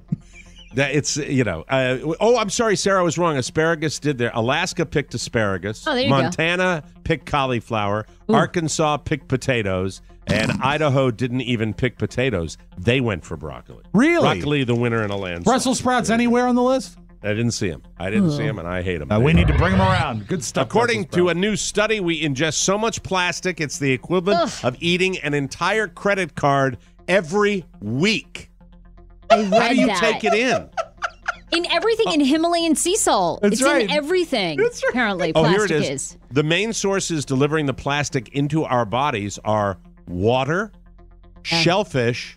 That it's, you know, I'm sorry, Sarah, I was wrong. Asparagus did there. Alaska picked asparagus. Oh, there you go. Montana picked cauliflower. Arkansas picked potatoes. And Idaho didn't even pick potatoes. They went for broccoli. Really? Broccoli, the winner in a landslide. Brussels sprouts anywhere on the list? I didn't see him. And I hate him. We need to bring them around. Good stuff. According to a new study, we ingest so much plastic, it's the equivalent of eating an entire credit card every week. I read How do you that. take it in? In everything, in Himalayan sea salt. That's it's right. in everything. That's right. Apparently, Oh, plastic here it is. The main sources delivering the plastic into our bodies are water, shellfish,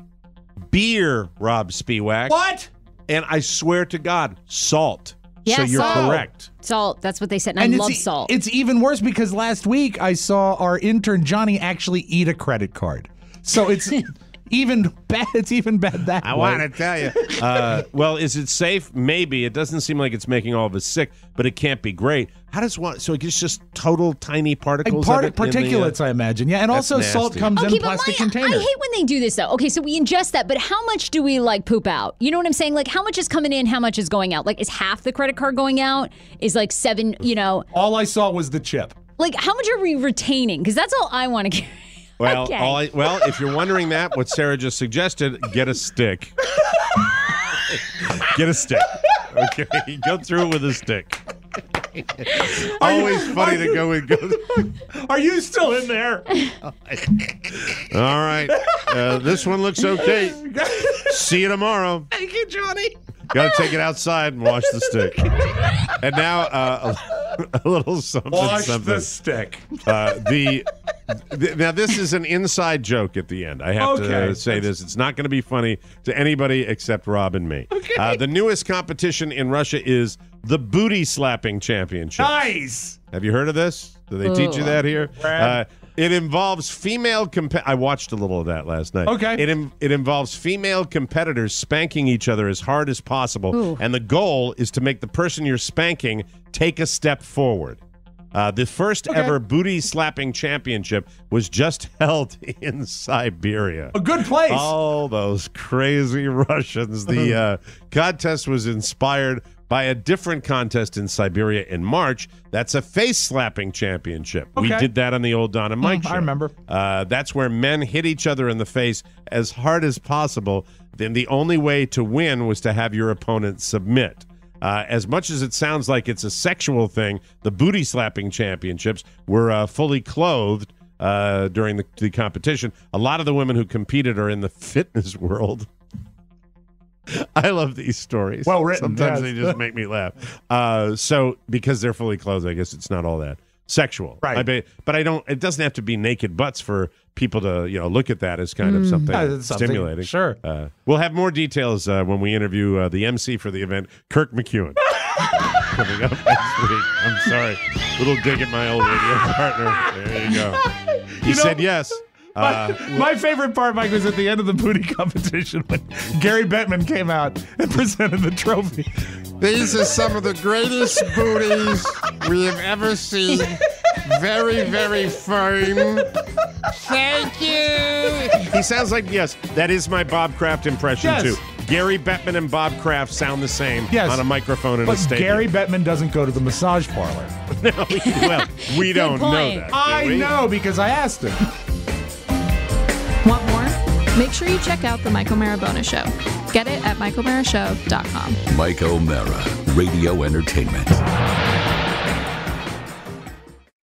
beer, Rob Spiewak. What? And I swear to God, salt. Yeah, so you're salt. correct. Salt. That's what they said. And I love salt. It's even worse because last week I saw our intern Johnny actually eat a credit card. So it's even bad. It's even bad that I way. want to tell you. Well, is it safe? Maybe. It doesn't seem like it's making all of us sick, but it can't be great. How does one? So it's just total tiny particles. Like of it in the, particulates, I imagine. Yeah, and That's also salt nasty. comes in a but plastic I container. hate when they do this, though. Okay, so we ingest that, but how much do we, like, poop out? You know what I'm saying? Like, how much is coming in, how much is going out? Like, is half the credit card going out? Is, like, 7, you know? All I saw was the chip. Like, how much are we retaining? Because that's all I want to get. Well, Okay. if you're wondering that, what Sarah just suggested, get a stick. Get a stick. Okay, go through it with a stick. Always funny to go and go. Are you still in there? All right. This one looks okay. See you tomorrow. Thank you, Johnny. Got to take it outside and wash the stick. And now a little something. Wash something. the stick. Now this is an inside joke at the end. I have to say this. It's not going to be funny to anybody except Rob and me. Okay. The newest competition in Russia is the booty slapping championship. Nice. Have you heard of this? Do they teach you that here? It involves female I watched a little of that last night. Okay. It involves female competitors spanking each other as hard as possible. Ooh. And the goal is to make the person you're spanking take a step forward. The first ever booty slapping championship was just held in Siberia. A good place. All those crazy Russians. The contest was inspired by a different contest in Siberia in March. That's a face-slapping championship. We did that on the old Don and Mike show. I remember. That's where men hit each other in the face as hard as possible. Then the only way to win was to have your opponent submit. As much as it sounds like it's a sexual thing, the booty-slapping championships were fully clothed during the competition. A lot of the women who competed are in the fitness world. I love these stories. Well written. Sometimes they just make me laugh. So because they're fully clothed, I guess it's not all that sexual. Right. But I don't. It doesn't have to be naked butts for people to look at that as kind of something stimulating. Sure. We'll have more details when we interview the MC for the event, Kirk McEwen. Coming up next week. I'm sorry. Little dig at my old radio partner. There you go. He said yes. My favorite part, Mike, was at the end of the booty competition when Gary Bettman came out and presented the trophy. These are some of the greatest booties we have ever seen. Very, very firm. Thank you. He sounds like, yes, that is my Bob Kraft impression, too. Gary Bettman and Bob Kraft sound the same on a microphone in a stadium. Gary Bettman doesn't go to the massage parlor. No, well, we don't know that. I know because I asked him. Want more? Make sure you check out The Mike O'Mara Bonus Show. Get it at MikeO'MaraShow.com. Mike O'Mara, Radio Entertainment.